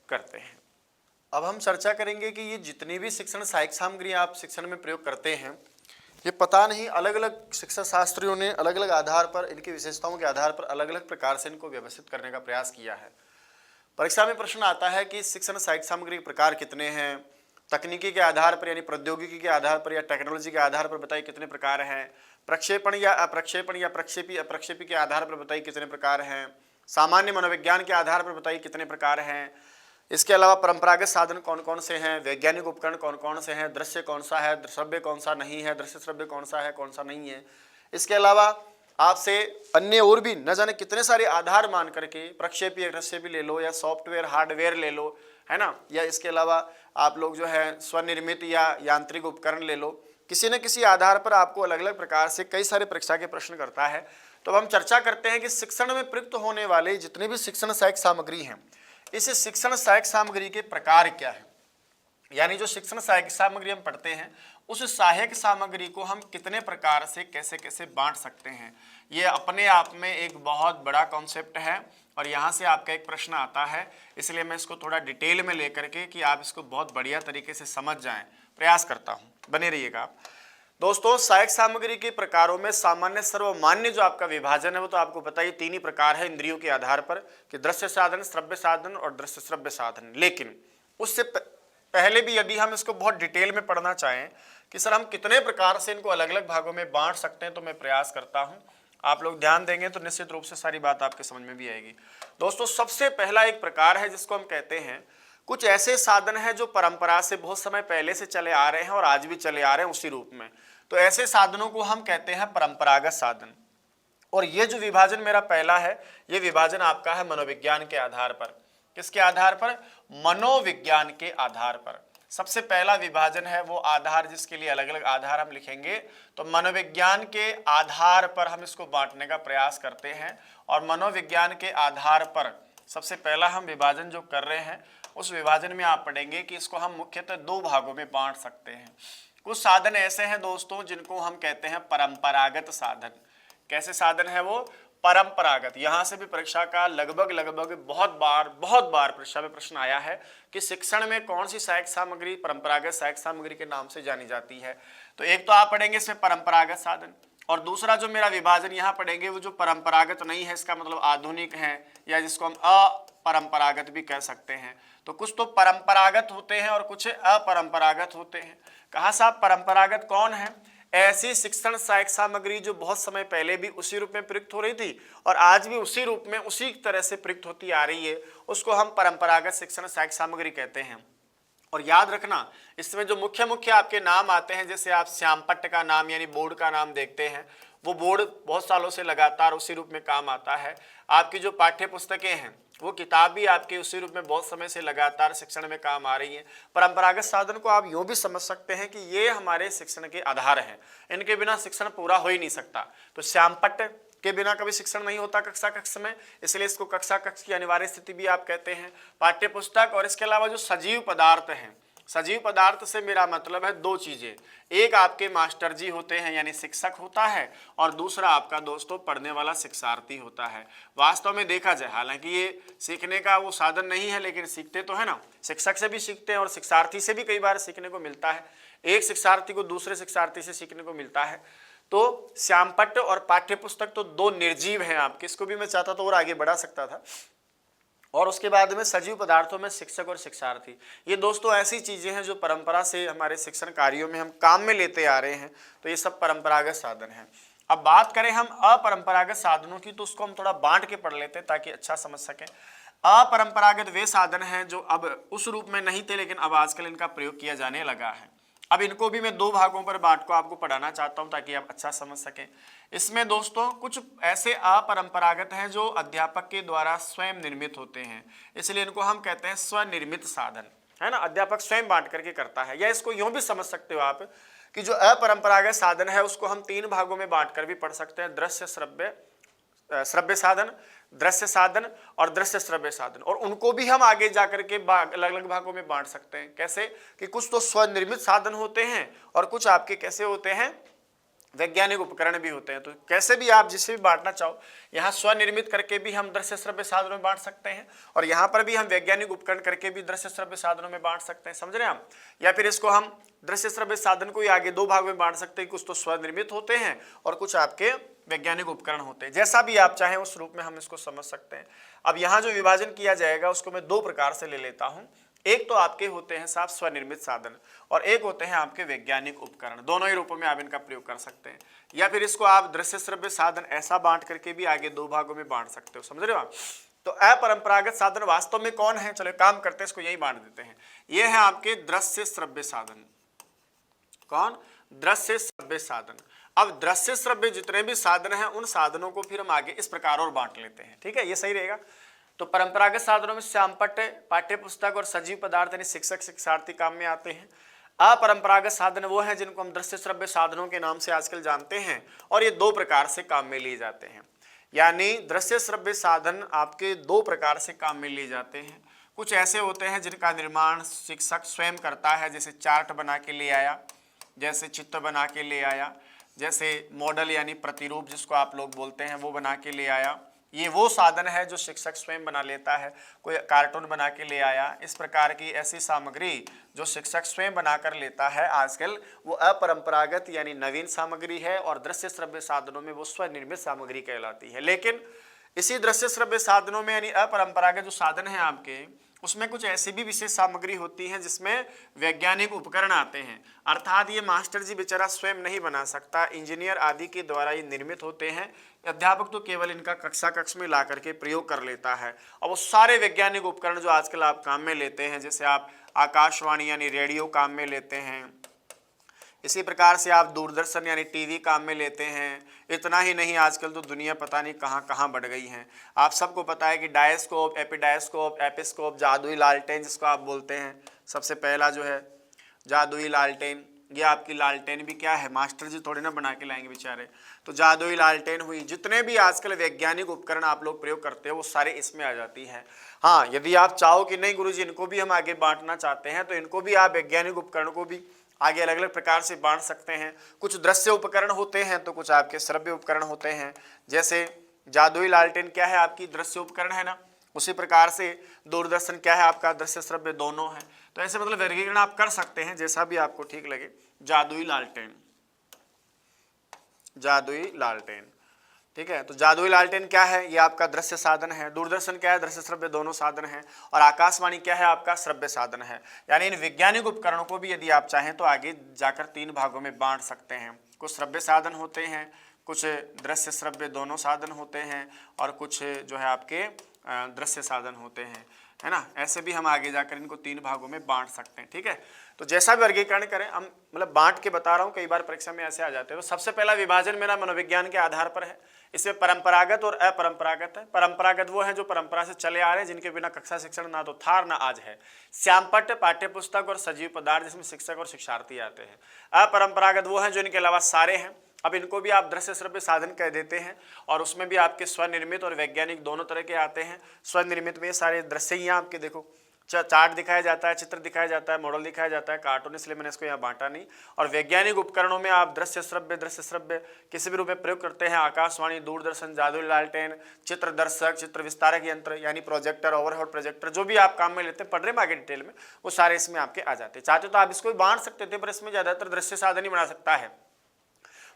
करते हैं। अब हम चर्चा करेंगे कि ये जितनी भी शिक्षण सहायक सामग्री आप शिक्षण में प्रयोग करते हैं, ये पता नहीं अलग अलग शिक्षा शास्त्रियों ने अलग अलग आधार पर, इनकी विशेषताओं के आधार पर अलग अलग प्रकार से इनको व्यवस्थित करने का प्रयास किया है। परीक्षा में प्रश्न आता है कि शिक्षण सहायक सामग्री के प्रकार कितने हैं, तकनीकी के आधार पर यानी प्रौद्योगिकी के आधार पर या टेक्नोलॉजी के आधार पर बताइए कितने प्रकार हैं, प्रक्षेपण या अप्रक्षेपण या प्रक्षेपी अप्रक्षेपी के आधार पर बताइए कितने प्रकार हैं, सामान्य मनोविज्ञान के आधार पर बताइए कितने प्रकार हैं, इसके अलावा परंपरागत साधन कौन कौन से हैं, वैज्ञानिक उपकरण कौन कौन से हैं, दृश्य कौन सा है, श्रव्य कौन सा नहीं है, दृश्य श्रव्य कौन सा है, कौन सा नहीं है। इसके अलावा आपसे अन्य और भी न जाने कितने सारे आधार मान करके प्रक्षेपी प्रक्षेपी ले लो या सॉफ्टवेयर हार्डवेयर ले लो, है ना, या इसके अलावा आप लोग जो है स्वनिर्मित या यांत्रिक उपकरण ले लो, किसी न किसी आधार पर आपको अलग अलग प्रकार से कई सारे परीक्षा के प्रश्न करता है। तो अब हम चर्चा करते हैं कि शिक्षण में प्रयुक्त होने वाले जितने भी शिक्षण सहायक सामग्री हैं, इस शिक्षण सहायक सामग्री के प्रकार क्या है, यानी जो शिक्षण सहायक सामग्री हम पढ़ते हैं उस सहायक सामग्री को हम कितने प्रकार से कैसे कैसे बांट सकते हैं। ये अपने आप में एक बहुत बड़ा कॉन्सेप्ट है और यहाँ से आपका एक प्रश्न आता है, इसलिए मैं इसको थोड़ा डिटेल में लेकर के कि आप इसको बहुत बढ़िया तरीके से समझ जाएं प्रयास करता हूँ, बने रहिएगा आप। दोस्तों, सहायक सामग्री के प्रकारों में सामान्य सर्वमान्य जो आपका विभाजन है वो तो आपको पता ही 3 ही प्रकार है इंद्रियों के आधार पर कि दृश्य साधन, श्रव्य साधन और दृश्य श्रव्य साधन। लेकिन उससे पहले भी यदि हम इसको बहुत डिटेल में पढ़ना चाहें कि सर हम कितने प्रकार से इनको अलग अलग भागों में बांट सकते हैं, तो मैं प्रयास करता हूं। आप लोग ध्यान देंगे तो निश्चित रूप से सारी बात आपके समझ में भी आएगी। दोस्तों, सबसे पहला एक प्रकार है जिसको हम कहते हैं, कुछ ऐसे साधन है जो परंपरा से बहुत समय पहले से चले आ रहे हैं और आज भी चले आ रहे हैं उसी रूप में, तो ऐसे साधनों को हम कहते हैं परंपरागत साधन। और ये जो विभाजन मेरा पहला है, ये विभाजन आपका है मनोविज्ञान के आधार पर। किसके आधार पर? मनोविज्ञान के आधार पर। सबसे पहला विभाजन है वो आधार, जिसके लिए अलग अलग आधार हम लिखेंगे, तो मनोविज्ञान के आधार पर हम इसको बांटने का प्रयास करते हैं। और मनोविज्ञान के आधार पर सबसे पहला हम विभाजन जो कर रहे हैं, उस विभाजन में आप पढ़ेंगे कि इसको हम मुख्यतः 2 भागों में बांट सकते हैं। कुछ साधन ऐसे हैं दोस्तों जिनको हम कहते हैं परंपरागत साधन। कैसे साधन है वो? परंपरागत। यहां से भी परीक्षा का लगभग बहुत बार परीक्षा में प्रश्न आया है कि शिक्षण में कौन सी सहायक सामग्री परंपरागत सहायक सामग्री के नाम से जानी जाती है। तो एक तो आप पढ़ेंगे इसमें परंपरागत साधन, और दूसरा जो मेरा विभाजन यहाँ पढ़ेंगे वो जो परंपरागत नहीं है, इसका मतलब आधुनिक है, या जिसको हम अपरंपरागत भी कह सकते हैं। तो कुछ तो परंपरागत होते हैं और कुछ अपरंपरागत होते हैं। कहा साहब परंपरागत कौन है? ऐसी शिक्षण सहायक सामग्री जो बहुत समय पहले भी उसी रूप में प्रयुक्त हो रही थी और आज भी उसी रूप में उसी तरह से प्रयुक्त होती आ रही है, उसको हम परंपरागत शिक्षण सहायक सामग्री कहते हैं। और याद रखना, इसमें जो मुख्य आपके नाम आते हैं, जैसे आप श्यामपट्ट का नाम यानी बोर्ड का नाम देखते हैं, वो बोर्ड बहुत सालों से लगातार उसी रूप में काम आता है। आपकी जो पाठ्य पुस्तकें हैं, वो किताब भी आपके उसी रूप में बहुत समय से लगातार शिक्षण में काम आ रही है। परंपरागत साधन को आप यूँ भी समझ सकते हैं कि ये हमारे शिक्षण के आधार हैं, इनके बिना शिक्षण पूरा हो ही नहीं सकता। तो श्यामपट्ट के बिना कभी शिक्षण नहीं होता कक्षा कक्ष में, इसलिए इसको कक्षा कक्ष की अनिवार्य स्थिति भी आप कहते हैं। पाठ्य पुस्तक और इसके अलावा जो सजीव पदार्थ हैं, सजीव पदार्थ से मेरा मतलब है 2 चीजें, एक आपके मास्टर जी होते हैं यानी शिक्षक होता है, और दूसरा आपका दोस्तों पढ़ने वाला शिक्षार्थी होता है। वास्तव में देखा जाए, हालांकि ये सीखने का वो साधन नहीं है, लेकिन सीखते तो है ना, शिक्षक से भी सीखते हैं और शिक्षार्थी से भी कई बार सीखने को मिलता है। एक शिक्षार्थी को दूसरे शिक्षार्थी से सीखने को मिलता है। तो श्यामपट्ट और पाठ्य पुस्तक तो 2 निर्जीव हैं आपके, इसको भी मैं चाहता तो और आगे बढ़ा सकता था। और उसके बाद में सजीव पदार्थों में शिक्षक और शिक्षार्थी, ये दोस्तों ऐसी चीजें हैं जो परंपरा से हमारे शिक्षण कार्यों में हम काम में लेते आ रहे हैं, तो ये सब परंपरागत साधन हैं। अब बात करें हम अपरंपरागत साधनों की, तो उसको हम थोड़ा बांट के पढ़ लेते हैं ताकि अच्छा समझ सकें। अपरंपरागत वे साधन हैं जो अब उस रूप में नहीं थे, लेकिन अब आजकल इनका प्रयोग किया जाने लगा है। अब इनको भी मैं 2 भागों पर बांट को आपको पढ़ाना चाहता हूं ताकि आप अच्छा समझ सकें। इसमें दोस्तों कुछ ऐसे अपरंपरागत हैं जो अध्यापक के द्वारा स्वयं निर्मित होते हैं, इसलिए इनको हम कहते हैं स्वनिर्मित साधन, है ना। अध्यापक स्वयं बांट करके करता है, या इसको यूं भी समझ सकते हो आप कि जो अपरंपरागत साधन है उसको हम 3 भागों में बांट कर भी पढ़ सकते हैं, दृश्य श्रव्य साधन, दृश्य साधन और दृश्य श्रव्य साधन। और उनको भी हम आगे जाकर के अलग अलग भागों में बांट सकते हैं। कैसे? कि कुछ तो स्वनिर्मित साधन होते हैं और कुछ आपके कैसे होते हैं, वैज्ञानिक उपकरण भी होते हैं। तो कैसे भी आप जिसे भी बांटना चाहो, यहाँ स्वनिर्मित करके भी हम दृश्य श्रव्य साधनों में बांट सकते हैं, और यहाँ पर भी हम वैज्ञानिक उपकरण करके भी दृश्य श्रव्य साधनों में बांट सकते हैं, समझ रहे हैं हम। या फिर इसको हम दृश्य श्रव्य साधन को ही आगे 2 भाग में बांट सकते हैं, कुछ तो स्वनिर्मित होते हैं और कुछ आपके वैज्ञानिक उपकरण होते हैं। जैसा भी आप चाहें उस रूप में हम इसको समझ सकते हैं। अब यहाँ जो विभाजन किया जाएगा उसको मैं 2 प्रकार से ले लेता हूँ। एक तो आपके होते हैं साहब स्वनिर्मित साधन, और एक होते हैं आपके वैज्ञानिक उपकरण। दोनों ही रूपों में आप इनका प्रयोग कर सकते हैं, या फिर इसको आप दृश्य श्रव्य साधन ऐसा बांट करके भी आगे 2 भागों में बांट सकते हो, समझ रहे हो आप। तो अपरंपरागत साधन वास्तव में कौन है, चलो काम करते हैं, इसको यही बांट देते हैं। ये है आपके दृश्य श्रव्य साधन। कौन? दृश्य श्रव्य साधन। अब दृश्य श्रव्य जितने भी साधन हैं उन साधनों को फिर हम आगे इस प्रकार और बांट लेते हैं, ठीक है, ये सही रहेगा। तो परंपरागत साधनों में श्यामपट्ट, पाठ्य पुस्तक और सजीव पदार्थ यानी शिक्षक शिक्षार्थी काम में आते हैं। अपरंपरागत साधन वो हैं जिनको हम दृश्य श्रव्य साधनों के नाम से आजकल जानते हैं, और ये 2 प्रकार से काम में लिए जाते हैं। यानी दृश्य श्रव्य साधन आपके दो प्रकार से काम में लिए जाते हैं। कुछ ऐसे होते हैं जिनका निर्माण शिक्षक स्वयं करता है, जैसे चार्ट बना के ले आया, जैसे चित्र बना के ले आया, जैसे मॉडल यानी प्रतिरूप जिसको आप लोग बोलते हैं वो बना के ले आया। ये वो साधन है जो शिक्षक स्वयं बना लेता है। कोई कार्टून बना के ले आया, इस प्रकार की ऐसी सामग्री जो शिक्षक स्वयं बना कर लेता है आजकल वो अपरंपरागत यानी नवीन सामग्री है, और दृश्य श्रव्य साधनों में वो स्वनिर्मित सामग्री कहलाती है। लेकिन इसी दृश्य श्रव्य साधनों में यानी अपरंपरागत जो साधन है आपके, उसमें कुछ ऐसी भी विशेष सामग्री होती है जिसमें वैज्ञानिक उपकरण आते हैं, अर्थात ये मास्टर जी बेचारा स्वयं नहीं बना सकता, इंजीनियर आदि के द्वारा ये निर्मित होते हैं। अध्यापक तो केवल इनका कक्षा कक्ष में ला करके प्रयोग कर लेता है। और वो सारे वैज्ञानिक उपकरण जो आजकल आप काम में लेते हैं, जैसे आप आकाशवाणी यानी रेडियो काम में लेते हैं, इसी प्रकार से आप दूरदर्शन यानी टीवी काम में लेते हैं। इतना ही नहीं, आजकल तो दुनिया पता नहीं कहाँ कहाँ बढ़ गई है। आप सबको पता है कि डायस्कोप, एपिडायस्कोप, एपिस्कोप, जादुई लालटेन जिसको आप बोलते हैं, सबसे पहला जो है जादुई लालटेन, ये आपकी लालटेन भी क्या है, मास्टर जी थोड़े ना बना के लाएंगे बेचारे। तो जादुई लालटेन हुई, जितने भी आजकल वैज्ञानिक उपकरण आप लोग प्रयोग करते हैं वो सारे इसमें आ जाती हैं। हाँ, यदि आप चाहो कि नहीं गुरुजी इनको भी हम आगे बांटना चाहते हैं, तो इनको भी आप वैज्ञानिक उपकरण को भी आगे अलग अलग प्रकार से बांट सकते हैं। कुछ दृश्य उपकरण होते हैं तो कुछ आपके श्रव्य उपकरण होते हैं। जैसे जादुई लालटेन क्या है, आपकी दृश्य उपकरण है ना, उसी प्रकार से दूरदर्शन क्या है, आपका दृश्य श्रव्य दोनों है। तो ऐसे मतलब वर्गीकरण आप कर सकते हैं जैसा भी आपको ठीक लगे। जादुई लालटेन, जादुई लालटेन, ठीक है। तो जादुई लालटेन क्या है, ये आपका दृश्य साधन है। दूरदर्शन क्या है, दृश्य श्रव्य दोनों साधन है। और आकाशवाणी क्या है, आपका श्रव्य साधन है। यानी इन वैज्ञानिक उपकरणों को भी यदि आप चाहें तो आगे जाकर 3 भागों में बांट सकते हैं। कुछ श्रव्य साधन होते हैं, कुछ दृश्य श्रव्य दोनों साधन होते हैं, और कुछ जो है आपके दृश्य साधन होते हैं, है ना। ऐसे भी हम आगे जाकर इनको 3 भागों में बांट सकते हैं, ठीक है। तो जैसा भी वर्गीकरण करें, हम मतलब बांट के बता रहा हूँ, कई बार परीक्षा में ऐसे आ जाते हैं। तो सबसे पहला विभाजन मेरा मनोविज्ञान के आधार पर है। इसमें परंपरागत और अपरंपरागत है। परंपरागत वो है जो परंपरा से चले आ रहे हैं, जिनके बिना कक्षा शिक्षण ना तो था ना आज है। श्यामपट्ट, पाठ्य पुस्तक और सजीव पदार्थ जिसमें शिक्षक और शिक्षार्थी आते हैं। अपरंपरागत वो हैं जो इनके अलावा सारे हैं। अब इनको भी आप दृश्य श्रव्य साधन कह देते हैं, और उसमें भी आपके स्वनिर्मित और वैज्ञानिक दोनों तरह के आते हैं। स्वनिर्मित में सारे दृश्य ही आपके देखो, चार्ट दिखाया जाता है, चित्र दिखाया जाता है, मॉडल दिखाया जाता है, कार्टून, इसलिए मैंने इसको यहाँ बांटा नहीं। और वैज्ञानिक उपकरणों में आप दृश्य श्रव्य किसी भी रूप में प्रयोग करते हैं। आकाशवाणी, दूरदर्शन, जादुई लालटेन, चित्र दर्शक, चित्र विस्तारक यंत्र यानी प्रोजेक्टर, ओवरहेड प्रोजेक्टर, जो भी आप काम में लेते हैं, पढ़ रहे हैं आगे डिटेल में, वो सारे इसमें आपके आ जाते हैं। चाहते तो आप इसको भी बांट सकते थे, पर इसमें ज्यादातर दृश्य साधन ही बना सकता है।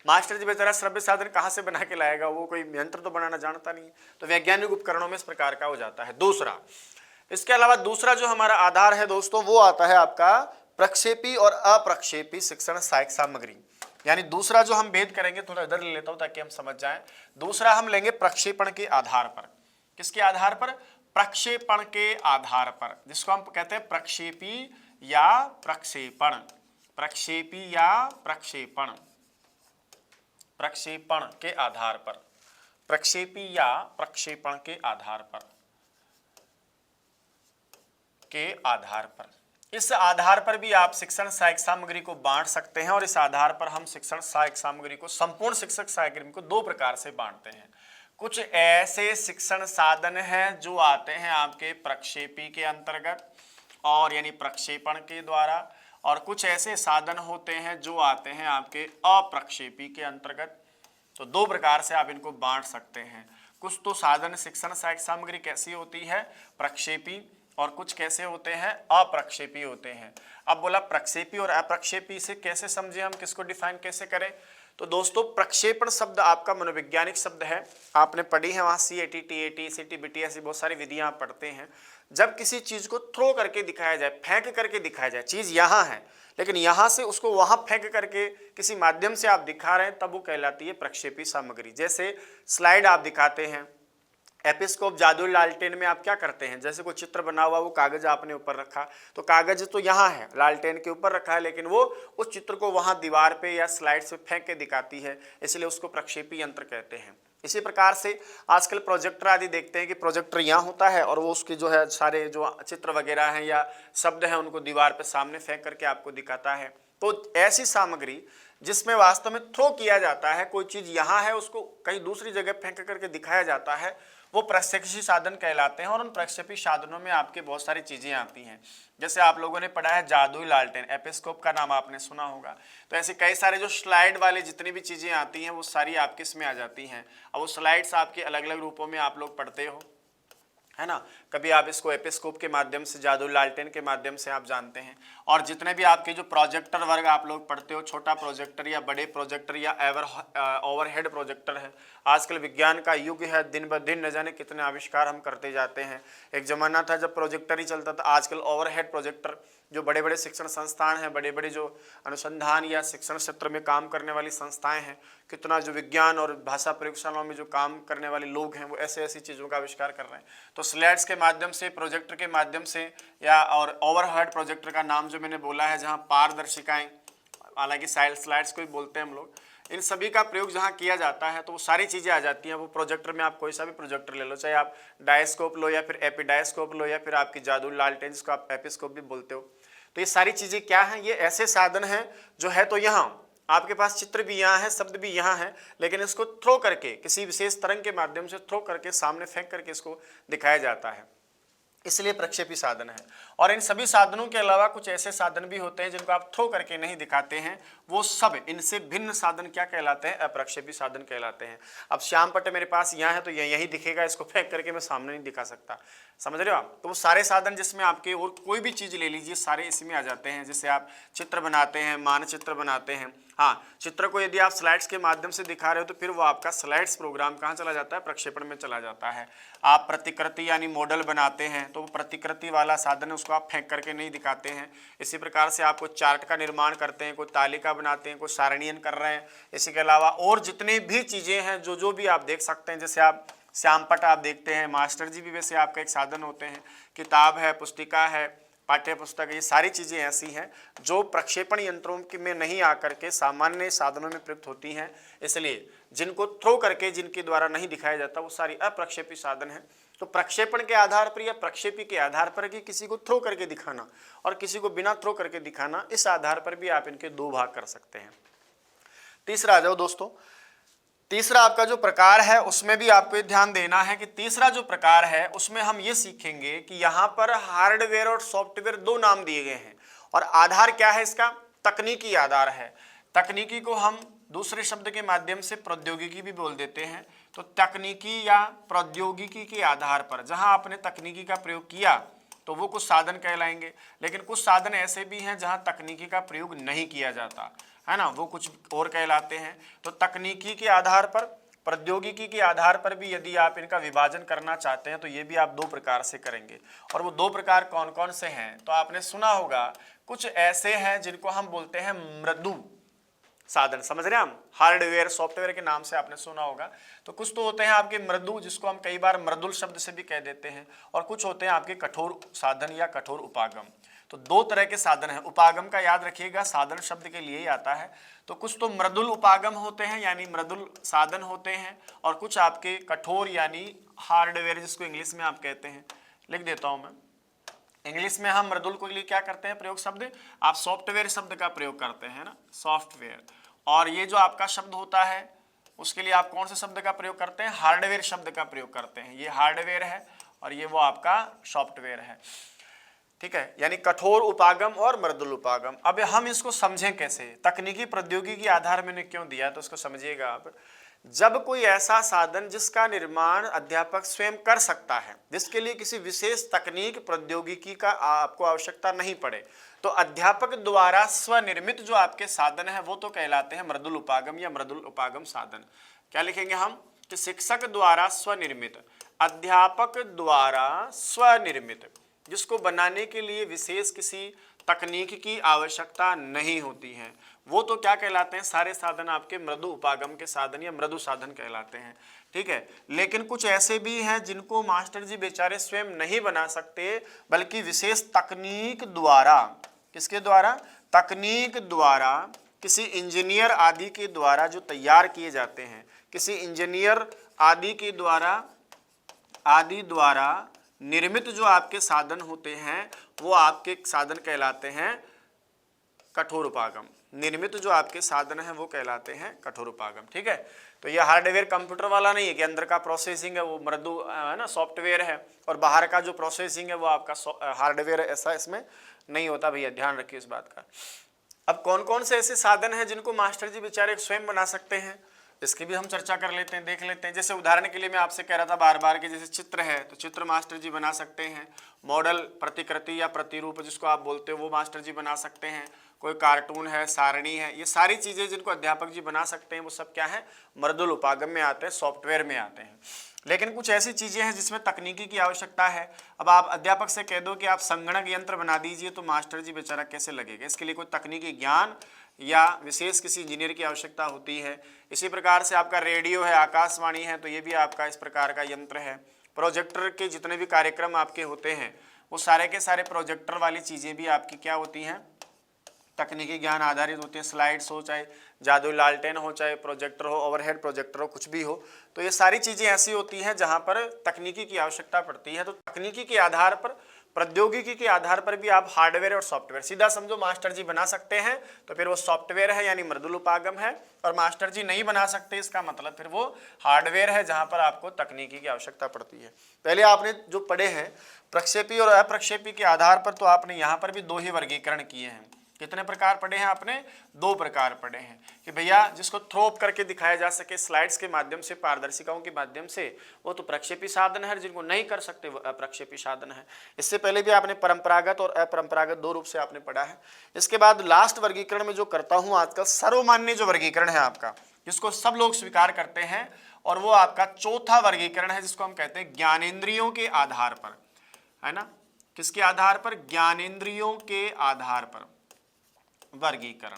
मास्टर जी बेचारा श्रव्य साधन कहाँ से बना के लाएगा, वो कोई यंत्र तो बनाना जानता नहीं है। तो वैज्ञानिक उपकरणों में इस प्रकार का हो जाता है। दूसरा, इसके अलावा दूसरा जो हमारा आधार है दोस्तों, वो आता है आपका प्रक्षेपी और अप्रक्षेपी शिक्षण सहायक सामग्री। यानी दूसरा जो हम भेद करेंगे, थोड़ा इधर ले लेता हूं ताकि हम समझ जाएं। दूसरा हम लेंगे प्रक्षेपण के आधार पर। किसके आधार पर? प्रक्षेपण के आधार पर, जिसको हम कहते हैं प्रक्षेपी या प्रक्षेपण। प्रक्षेपी या प्रक्षेपण, प्रक्षेपण के आधार पर, प्रक्षेपी या प्रक्षेपण के आधार पर, के आधार पर। इस आधार पर भी आप शिक्षण सहायक सामग्री को बांट सकते हैं, और इस आधार पर हम शिक्षण सहायक सामग्री को, संपूर्ण शिक्षक सामग्री को 2 प्रकार से बांटते हैं। कुछ ऐसे शिक्षण साधन हैं जो आते हैं आपके प्रक्षेपी के अंतर्गत और यानी प्रक्षेपण के द्वारा, और कुछ ऐसे साधन होते हैं जो आते हैं आपके अप्रक्षेपी के अंतर्गत। तो 2 प्रकार से आप इनको बांट सकते हैं। कुछ तो साधन शिक्षण सहायक सामग्री कैसी होती है? प्रक्षेपी, और कुछ कैसे होते हैं? अप्रक्षेपी होते हैं। अब बोला प्रक्षेपी और अप्रक्षेपी से कैसे समझे हम, किसको डिफाइन कैसे करें? तो दोस्तों प्रक्षेपण शब्द आपका मनोवैज्ञानिक शब्द है, आपने पढ़ी है वहाँ CAT, TAT, CT, BT ऐसी बहुत सारी विधियां आप पढ़ते हैं। जब किसी चीज को थ्रो करके दिखाया जाए, फेंक करके दिखाया जाए, चीज यहाँ है लेकिन यहाँ से उसको वहां फेंक करके किसी माध्यम से आप दिखा रहे हैं, तब वो कहलाती है प्रक्षेपी सामग्री। जैसे स्लाइड आप दिखाते हैं, एपिस्कोप, जादुई लालटेन में आप क्या करते हैं, जैसे कोई चित्र बना हुआ, वो कागज आपने ऊपर रखा, तो कागज तो यहाँ है, लालटेन के ऊपर रखा है, लेकिन वो उस चित्र को वहाँ दीवार पे या स्लाइड से फेंक के दिखाती है, इसलिए उसको प्रक्षेपी यंत्र कहते हैं। इसी प्रकार से आजकल प्रोजेक्टर आदि देखते हैं कि प्रोजेक्टर यहाँ होता है और वो उसके जो है सारे जो चित्र वगैरह हैं या शब्द हैं उनको दीवार पे सामने फेंक करके आपको दिखाता है। तो ऐसी सामग्री जिसमें वास्तव में थ्रो किया जाता है, कोई चीज यहाँ है उसको कहीं दूसरी जगह फेंक करके दिखाया जाता है, वो प्रक्षेपी साधन कहलाते हैं। और उन प्रक्षेपी साधनों में आपके बहुत सारी चीजें आती हैं। जैसे आप लोगों ने पढ़ा है जादुई लालटेन, एपिस्कोप का नाम आपने सुना होगा। तो ऐसे कई सारे जो स्लाइड वाले जितनी भी चीजें आती हैं वो सारी आपके इसमें आ जाती हैं। अब वो स्लाइड्स आपके अलग अलग रूपों में आप लोग पढ़ते हो, है ना। कभी आप इसको एपिस्कोप के माध्यम से, जादू लालटेन के माध्यम से आप जानते हैं। और जितने भी आपके जो प्रोजेक्टर वर्ग आप लोग पढ़ते हो, छोटा प्रोजेक्टर या बड़े प्रोजेक्टर या ओवरहेड प्रोजेक्टर है, आजकल विज्ञान का युग है, दिन ब दिन न जाने कितने आविष्कार हम करते जाते हैं। एक जमाना था जब प्रोजेक्टर ही चलता था, आजकल ओवरहेड प्रोजेक्टर, जो बड़े बड़े शिक्षण संस्थान हैं, बड़े बड़े जो अनुसंधान या शिक्षण क्षेत्र में काम करने वाली संस्थाएं हैं, कितना जो विज्ञान और भाषा प्रयोगशालाओं में जो काम करने वाले लोग हैं, वो ऐसे ऐसी चीज़ों का आविष्कार कर रहे हैं। तो स्लाइड्स के माध्यम से, प्रोजेक्टर के माध्यम से, या और ओवरहेड प्रोजेक्टर का नाम जो मैंने बोला है, जहाँ पारदर्शिकाएं, हालांकि स्लाइड्स को ही बोलते हैं हम लोग, इन सभी का प्रयोग जहाँ किया जाता है तो वो सारी चीज़ें आ जाती हैं। वो प्रोजेक्टर में आप कोई सा भी प्रोजेक्टर ले लो, चाहे आप डायस्कोप लो या फिर एपीडायस्कोप लो या फिर आपकी जादू लालटेन जिसको आप एपिस्कोप भी बोलते हो। तो ये सारी चीज़ें क्या हैं, ये ऐसे साधन हैं जो है तो यहाँ आपके पास चित्र भी यहाँ है, शब्द भी यहाँ है, लेकिन इसको थ्रो करके, किसी विशेष तरंग के माध्यम से थ्रो करके, सामने फेंक करके इसको दिखाया जाता है, इसलिए प्रक्षेपी साधन है। और इन सभी साधनों के अलावा कुछ ऐसे साधन भी होते हैं जिनको आप थ्रो करके नहीं दिखाते हैं, वो सब इनसे भिन्न साधन क्या कहलाते हैं, अप्रक्षेपी साधन कहलाते हैं। अब श्याम पट्ट मेरे पास यहाँ है तो ये यही दिखेगा, इसको फेंक करके मैं सामने नहीं दिखा सकता, समझ रहे हो आप। तो वो सारे साधन जिसमें आपके, और कोई भी चीज़ ले लीजिए, सारे इसमें आ जाते हैं। जैसे आप चित्र बनाते हैं, मानचित्र बनाते हैं, हाँ, चित्र को यदि आप स्लाइड्स के माध्यम से दिखा रहे हो तो फिर वो आपका स्लाइड्स प्रोग्राम कहाँ चला जाता है, प्रक्षेपण में चला जाता है। आप प्रतिकृति यानी मॉडल बनाते हैं तो वो प्रतिकृति वाला साधन है, उसको आप फेंक करके नहीं दिखाते हैं। इसी प्रकार से आप कोई चार्ट का निर्माण करते हैं, कोई तालिका बनाते हैं, कोई सारणीयन कर रहे हैं, इसी के अलावा और जितनी भी चीज़ें हैं जो भी आप देख सकते हैं। जैसे आप श्यामपट्ट आप देखते हैं, मास्टर जी भी वैसे आपका एक साधन होते हैं, किताब है, पुस्तिका है, पाठ्य पुस्तक, ये सारी चीज़ें ऐसी हैं जो प्रक्षेपण यंत्रों में नहीं आकर के सामान्य साधनों में प्रयुक्त होती हैं। इसलिए जिनको थ्रो करके, जिनके द्वारा नहीं दिखाया जाता, वो सारी अप्रक्षेपी साधन हैं। तो प्रक्षेपण के आधार पर या प्रक्षेपी के आधार पर कि किसी को थ्रो करके दिखाना और किसी को बिना थ्रो करके दिखाना, इस आधार पर भी आप इनके दो भाग कर सकते हैं। तीसरा आ जाओ दोस्तों, तीसरा आपका जो प्रकार है उसमें भी आपको ये ध्यान देना है कि तीसरा जो प्रकार है उसमें हम ये सीखेंगे कि यहाँ पर हार्डवेयर और सॉफ्टवेयर दो नाम दिए गए हैं, और आधार क्या है इसका, तकनीकी आधार है। तकनीकी को हम दूसरे शब्द के माध्यम से प्रौद्योगिकी भी बोल देते हैं। तो तकनीकी या प्रौद्योगिकी के आधार पर जहाँ आपने तकनीकी का प्रयोग किया तो वो कुछ साधन कहलाएंगे, लेकिन कुछ साधन ऐसे भी हैं जहाँ तकनीकी का प्रयोग नहीं किया जाता है ना, वो कुछ और कहलाते हैं। तो तकनीकी के आधार पर, प्रौद्योगिकी के आधार पर भी यदि आप इनका विभाजन करना चाहते हैं तो ये भी आप दो प्रकार से करेंगे। और वो दो प्रकार कौन कौन से हैं, तो आपने सुना होगा कुछ ऐसे हैं जिनको हम बोलते हैं मृदु साधन, समझ रहे हैं हम, हार्डवेयर सॉफ्टवेयर के नाम से आपने सुना होगा। तो कुछ तो होते हैं आपके मृदु, जिसको हम कई बार मृदुल शब्द से भी कह देते हैं, और कुछ होते हैं आपके कठोर साधन या कठोर उपागम। तो दो तरह के साधन हैं। उपागम का याद रखिएगा, साधन शब्द के लिए ही आता है। तो कुछ तो मृदुल उपागम होते हैं यानी मृदुल साधन होते हैं, और कुछ आपके कठोर यानी हार्डवेयर, जिसको इंग्लिश में आप कहते हैं, लिख देता हूं मैं। इंग्लिश में हम मृदुल के लिए क्या करते हैं प्रयोग शब्द, आप सॉफ्टवेयर शब्द का प्रयोग करते हैं ना, सॉफ्टवेयर। और ये जो आपका शब्द होता है उसके लिए आप कौन से शब्द का प्रयोग करते हैं, हार्डवेयर शब्द का प्रयोग करते हैं। ये हार्डवेयर है और ये वो आपका सॉफ्टवेयर है, ठीक है, यानी कठोर उपागम और मृदुल उपागम। अब हम इसको समझें कैसे, तकनीकी प्रौद्योगिकी आधार मैंने क्यों दिया तो उसको समझिएगा आप। जब कोई ऐसा साधन जिसका निर्माण अध्यापक स्वयं कर सकता है, जिसके लिए किसी विशेष तकनीक प्रौद्योगिकी का आपको आवश्यकता नहीं पड़े, तो अध्यापक द्वारा स्वनिर्मित जो आपके साधन है वो तो कहलाते हैं मृदुल उपागम या मृदुल उपागम साधन। क्या लिखेंगे हम कि शिक्षक द्वारा स्वनिर्मित, अध्यापक द्वारा स्वनिर्मित, जिसको बनाने के लिए विशेष किसी तकनीक की आवश्यकता नहीं होती है, वो तो क्या कहलाते हैं, सारे साधन आपके मृदु उपागम के साधन या मृदु साधन कहलाते हैं, ठीक है। लेकिन कुछ ऐसे भी हैं जिनको मास्टर जी बेचारे स्वयं नहीं बना सकते, बल्कि विशेष तकनीक द्वारा, किसके द्वारा, तकनीक द्वारा, किसी इंजीनियर आदि के द्वारा जो तैयार किए जाते हैं, किसी इंजीनियर आदि के द्वारा निर्मित जो आपके साधन होते हैं वो आपके साधन कहलाते हैं कठोरुपागम। निर्मित जो आपके साधन है वो कहलाते हैं कठोरुपागम। ठीक है, तो ये हार्डवेयर कंप्यूटर वाला नहीं है कि अंदर का प्रोसेसिंग है वो मृदु है ना, सॉफ्टवेयर है, और बाहर का जो प्रोसेसिंग है वो आपका हार्डवेयर है, ऐसा इसमें नहीं होता भैया, ध्यान रखिए इस बात का। अब कौन कौन से ऐसे साधन हैं जिनको मास्टर जी बेचारे स्वयं बना सकते हैं, इसकी भी हम चर्चा कर लेते हैं, देख लेते हैं। जैसे उदाहरण के लिए मैं आपसे कह रहा था बार बार कि जैसे चित्र है तो चित्र मास्टर जी बना सकते हैं, मॉडल प्रतिकृति या प्रतिरूप जिसको आप बोलते हो वो मास्टर जी बना सकते हैं, कोई कार्टून है, सारणी है, ये सारी चीज़ें जिनको अध्यापक जी बना सकते हैं वो सब क्या है, मृदुल उपागम में आते हैं, सॉफ्टवेयर में आते हैं। लेकिन कुछ ऐसी चीज़ें हैं जिसमें तकनीकी की आवश्यकता है। अब आप अध्यापक से कह दो कि आप संगणक यंत्र बना दीजिए तो मास्टर जी बेचारा कैसे लगेगा, इसके लिए कोई तकनीकी ज्ञान या विशेष किसी इंजीनियर की आवश्यकता होती है। इसी प्रकार से आपका रेडियो है, आकाशवाणी है, तो ये भी आपका इस प्रकार का यंत्र है। प्रोजेक्टर के जितने भी कार्यक्रम आपके होते हैं वो सारे के सारे प्रोजेक्टर वाली चीज़ें भी आपकी क्या होती हैं, तकनीकी ज्ञान आधारित होती है। स्लाइड्स हो, चाहे जादुई लालटेन हो, चाहे प्रोजेक्टर हो, ओवरहेड प्रोजेक्टर हो, कुछ भी हो, तो ये सारी चीज़ें ऐसी होती हैं जहाँ पर तकनीकी की आवश्यकता पड़ती है। तो तकनीकी के आधार पर, प्रौद्योगिकी के आधार पर भी आप हार्डवेयर और सॉफ्टवेयर सीधा समझो मास्टर जी बना सकते हैं, तो फिर वो सॉफ्टवेयर है यानी मृदुल उपागम है, और मास्टर जी नहीं बना सकते इसका मतलब फिर वो हार्डवेयर है जहाँ पर आपको तकनीकी की आवश्यकता पड़ती है। पहले आपने जो पढ़े हैं प्रक्षेपी और अप्रक्षेपी के आधार पर, तो आपने यहाँ पर भी दो ही वर्गीकरण किए हैं। कितने प्रकार पढ़े हैं आपने, दो प्रकार पढ़े हैं कि भैया जिसको थ्रोप करके दिखाया जा सके स्लाइड्स के माध्यम से, पारदर्शिकाओं के माध्यम से, वो तो प्रक्षेपी साधन है, जिनको नहीं कर सकते वो अप्रक्षेपी साधन है। इससे पहले भी आपने परंपरागत और अपरंपरागत दो रूप से आपने पढ़ा है। इसके बाद लास्ट वर्गीकरण में जो करता हूं आजकल, सर्वमान्य जो वर्गीकरण है आपका, जिसको सब लोग स्वीकार करते हैं, और वो आपका चौथा वर्गीकरण है जिसको हम कहते हैं ज्ञानेंद्रियों के आधार पर, है ना। किसके आधार पर, ज्ञानेंद्रियों के आधार पर वर्गीकरण,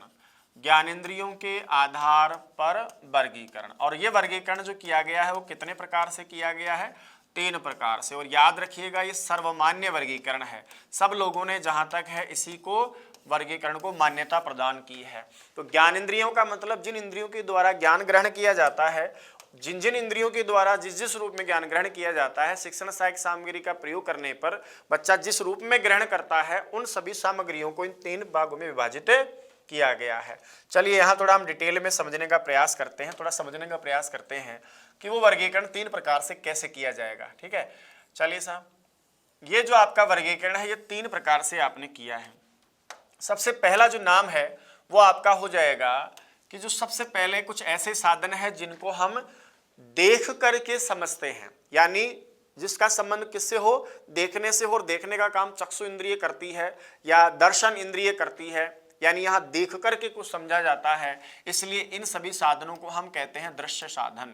ज्ञानेंद्रियों के आधार पर वर्गीकरण। और ये वर्गीकरण जो किया गया है वो कितने प्रकार से किया गया है, 3 प्रकार से। और याद रखिएगा ये सर्वमान्य वर्गीकरण है, सब लोगों ने जहां तक है इसी को वर्गीकरण को मान्यता प्रदान की है। तो ज्ञानेंद्रियों का मतलब जिन इंद्रियों के द्वारा ज्ञान ग्रहण किया जाता है, जिन जिन इंद्रियों के द्वारा जिस जिस रूप में ज्ञान ग्रहण किया जाता है, शिक्षण सहायक सामग्री का प्रयोग करने पर बच्चा जिस रूप में ग्रहण करता है, उन सभी सामग्रियों को इन 3 भागों में विभाजित किया गया है। चलिए यहाँ थोड़ा हम डिटेल में समझने का प्रयास करते हैं, थोड़ा समझने का प्रयास करते हैं कि वो वर्गीकरण 3 प्रकार से कैसे किया जाएगा। ठीक है, चलिए साहब, ये जो आपका वर्गीकरण है ये 3 प्रकार से आपने किया है। सबसे पहला जो नाम है वो आपका हो जाएगा कि जो सबसे पहले कुछ ऐसे साधन है जिनको हम देख करके समझते हैं, यानी जिसका संबंध किससे हो, देखने से हो, और देखने का काम चक्षु इंद्रिय करती है या दर्शन इंद्रिय करती है, यानी यहाँ देख करके कुछ समझा जाता है। इसलिए इन सभी साधनों को हम कहते हैं दृश्य साधन।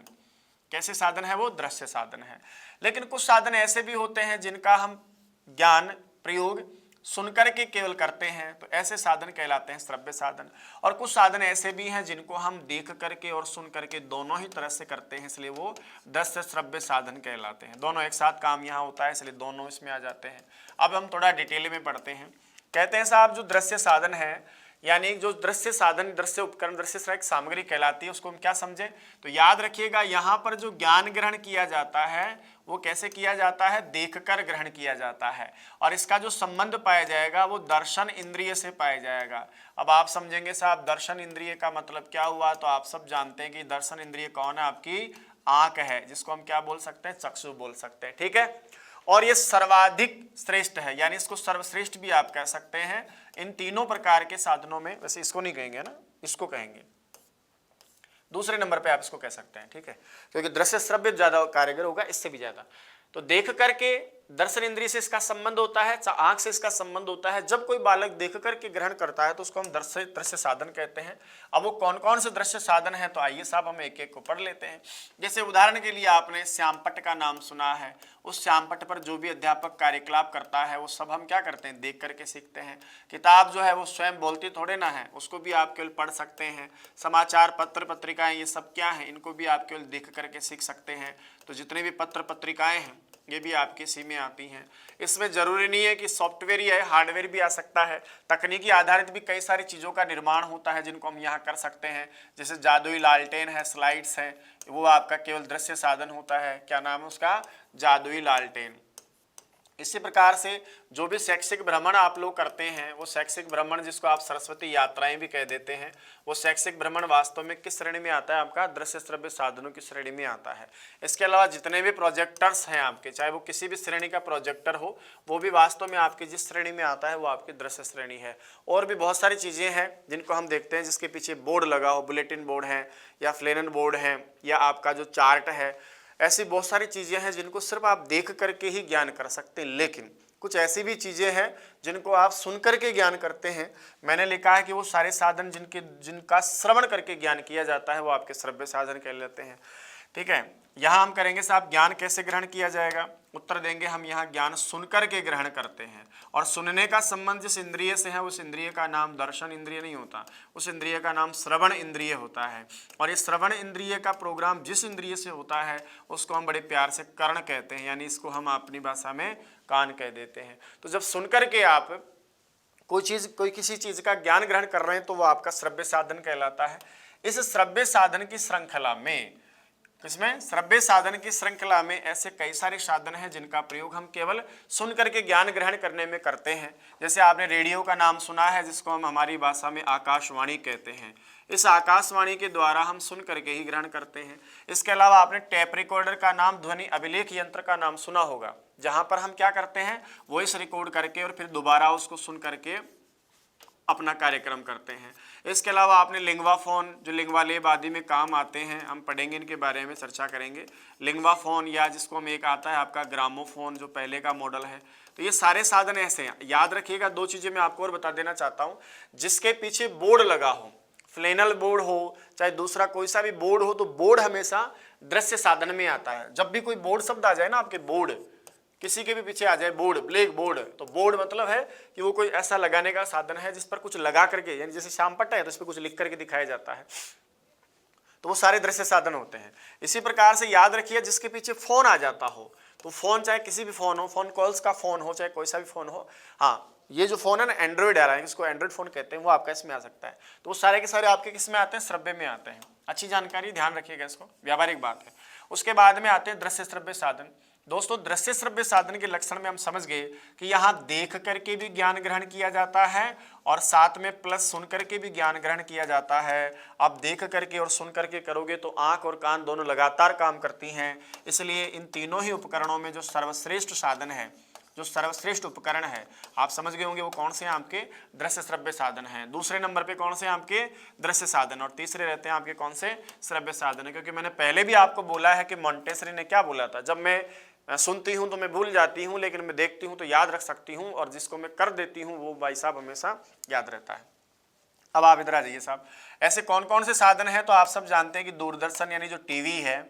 कैसे साधन है वो, दृश्य साधन है। लेकिन कुछ साधन ऐसे भी होते हैं जिनका हम ज्ञान प्रयोग सुनकर के केवल करते हैं, तो ऐसे साधन कहलाते हैं श्रव्य साधन। और कुछ साधन ऐसे भी हैं जिनको हम देख करके और सुन करके दोनों ही तरह से करते हैं, इसलिए वो दृश्य श्रव्य साधन कहलाते हैं। दोनों एक साथ काम यहाँ होता है, इसलिए दोनों इसमें आ जाते हैं। अब हम थोड़ा डिटेल में पढ़ते हैं। कहते हैं साहब जो दृश्य साधन है, यानी जो दृश्य साधन, दृश्य उपकरण, दृश्य सहायक सामग्री कहलाती है, उसको हम क्या समझें, तो याद रखिएगा यहाँ पर जो ज्ञान ग्रहण किया जाता है वो कैसे किया जाता है, देखकर ग्रहण किया जाता है, और इसका जो संबंध पाया जाएगा वो दर्शन इंद्रिय से पाया जाएगा। अब आप समझेंगे साहब दर्शन इंद्रिय का मतलब क्या हुआ, तो आप सब जानते हैं कि दर्शन इंद्रिय कौन है, आपकी आंख है, जिसको हम क्या बोल सकते हैं, चक्षु बोल सकते हैं। ठीक है, और ये सर्वाधिक श्रेष्ठ है, यानी इसको सर्वश्रेष्ठ भी आप कह सकते हैं इन तीनों प्रकार के साधनों में। वैसे इसको नहीं कहेंगे ना, इसको कहेंगे, दूसरे नंबर पे आप इसको कह सकते हैं। ठीक है, क्योंकि दृश्य श्रव्य ज्यादा कारगर होगा इससे भी ज्यादा। तो देख करके दर्शन इंद्रिय से इसका संबंध होता है, आंख से इसका संबंध होता है। जब कोई बालक देख करके ग्रहण करता है तो उसको हम दृश्य साधन कहते हैं। अब वो कौन कौन से दृश्य साधन है, तो आइए साहब हम एक एक को पढ़ लेते हैं। जैसे उदाहरण के लिए आपने श्यामपट्ट का नाम सुना है, उस श्यामपट्ट पर जो भी अध्यापक कार्यकलाप करता है वो सब हम क्या करते हैं, देख करके सीखते हैं। किताब जो है वो स्वयं बोलती थोड़े ना है, उसको भी आप केवल पढ़ सकते हैं। समाचार पत्र पत्रिकाएं ये सब क्या है, इनको भी आप केवल देख करके सीख सकते हैं। तो जितने भी पत्र पत्रिकाएं हैं ये भी आपके इसी में आती हैं। इसमें जरूरी नहीं है कि सॉफ्टवेयर ही है, हार्डवेयर भी आ सकता है। तकनीकी आधारित भी कई सारी चीज़ों का निर्माण होता है जिनको हम यहाँ कर सकते हैं। जैसे जादुई लालटेन है, स्लाइड्स हैं, वो आपका केवल दृश्य साधन होता है। क्या नाम है उसका, जादुई लालटेन। इसी प्रकार से जो भी शैक्षिक भ्रमण आप लोग करते हैं, वो शैक्षिक भ्रमण जिसको आप सरस्वती यात्राएं भी कह देते हैं, वो शैक्षिक भ्रमण वास्तव में किस श्रेणी में आता है? आपका दृश्य श्रव्य साधनों की श्रेणी में आता है। इसके अलावा जितने भी प्रोजेक्टर्स हैं आपके, चाहे वो किसी भी श्रेणी का प्रोजेक्टर हो, वो भी वास्तव में आपकी जिस श्रेणी में आता है वो आपकी दृश्य श्रेणी है। और भी बहुत सारी चीज़ें हैं जिनको हम देखते हैं, जिसके पीछे बोर्ड लगा हो, बुलेटिन बोर्ड है या फ्लेनन बोर्ड है या आपका जो चार्ट है, ऐसी बहुत सारी चीज़ें हैं जिनको सिर्फ आप देख करके ही ज्ञान कर सकते हैं। लेकिन कुछ ऐसी भी चीज़ें हैं जिनको आप सुन करके ज्ञान करते हैं। मैंने लिखा है कि वो सारे साधन जिनका श्रवण करके ज्ञान किया जाता है वो आपके श्रव्य साधन कहलाते हैं। ठीक है, यहाँ हम करेंगे साहब ज्ञान कैसे ग्रहण किया जाएगा। उत्तर देंगे हम यहाँ ज्ञान सुन करके ग्रहण करते हैं, और सुनने का संबंध जिस इंद्रिय से है उस इंद्रिय का नाम दर्शन इंद्रिय नहीं होता, उस इंद्रिय का नाम श्रवण इंद्रिय होता है। और ये श्रवण इंद्रिय का प्रोग्राम जिस इंद्रिय से होता है उसको हम बड़े प्यार से कर्ण कहते हैं, यानी इसको हम अपनी भाषा में कान कह देते हैं। तो जब सुन करके आप कोई किसी चीज का ज्ञान ग्रहण कर रहे हैं तो वो आपका श्रव्य साधन कहलाता है। इस श्रव्य साधन की श्रृंखला में, इसमें श्रव्य साधन की श्रृंखला में ऐसे कई सारे साधन हैं जिनका प्रयोग हम केवल सुन करके ज्ञान ग्रहण करने में करते हैं। जैसे आपने रेडियो का नाम सुना है, जिसको हम हमारी भाषा में आकाशवाणी कहते हैं। इस आकाशवाणी के द्वारा हम सुन करके ही ग्रहण करते हैं। इसके अलावा आपने टेप रिकॉर्डर का नाम, ध्वनि अभिलेख यंत्र का नाम सुना होगा, जहां पर हम क्या करते हैं, वॉइस रिकॉर्ड करके और फिर दोबारा उसको सुन करके अपना कार्यक्रम करते हैं। इसके अलावा आपने लिंगवा फोन, जो लिंगवा लेब आदि में काम आते हैं, हम पढ़ेंगे, इनके बारे में चर्चा करेंगे। लिंगवा फोन, या जिसको हम एक आता है आपका ग्रामोफोन, जो पहले का मॉडल है। तो ये सारे साधन ऐसे हैं। याद रखिएगा, दो चीजें मैं आपको और बता देना चाहता हूँ। जिसके पीछे बोर्ड लगा हो, फ्लेनल बोर्ड हो चाहे दूसरा कोई सा भी बोर्ड हो, तो बोर्ड हमेशा दृश्य साधन में आता है। जब भी कोई बोर्ड शब्द आ जाए ना आपके, बोर्ड किसी के भी पीछे आ जाए, बोर्ड, ब्लैक बोर्ड, तो बोर्ड मतलब है कि वो कोई ऐसा लगाने का साधन है जिस पर कुछ लगा करके, यानी जैसे श्याम पट्टा है तो इस पर कुछ लिख करके दिखाया जाता है, तो वो सारे दृश्य साधन होते हैं। इसी प्रकार से याद रखिए, जिसके पीछे फोन आ जाता हो, तो फोन चाहे किसी भी फोन हो, फोन कॉल्स का फोन हो चाहे कोई सा भी फोन हो, हाँ ये जो फोन है ना एंड्रॉइड आ रहा है, इसको एंड्रॉइड फोन कहते हैं, वो आपका इसमें आ सकता है। तो वो सारे के सारे आपके किस में आते हैं? श्रव्य में आते हैं। अच्छी जानकारी, ध्यान रखिएगा इसको, व्यावहारिक बात है। उसके बाद में आते हैं दृश्य श्रव्य साधन। दोस्तों, दृश्य श्रव्य साधन के लक्षण में हम समझ गए कि यहाँ देख करके भी ज्ञान ग्रहण किया जाता है और साथ में प्लस सुन करके भी ज्ञान ग्रहण किया जाता है। आप देख करके और सुन करके करोगे तो आंख और कान दोनों लगातार काम करती हैं। इसलिए इन तीनों ही उपकरणों में जो सर्वश्रेष्ठ साधन है, जो सर्वश्रेष्ठ उपकरण है, आप समझ गए होंगे वो कौन से हैं? आपके दृश्य श्रव्य साधन हैं। दूसरे नंबर पे कौन से हैं? आपके दृश्य साधन, और तीसरे रहते हैं आपके कौन से? श्रव्य साधन है। क्योंकि मैंने पहले भी आपको बोला है कि मॉन्टेसरी ने क्या बोला था, जब मैं सुनती हूं तो मैं भूल जाती हूं, लेकिन मैं देखती हूं तो याद रख सकती हूं, और जिसको मैं कर देती हूं वो भाई साहब हमेशा याद रहता है। अब आप इधर आ जाइए साहब, ऐसे कौन कौन से साधन हैं? तो आप सब जानते हैं कि दूरदर्शन यानी जो टीवी है,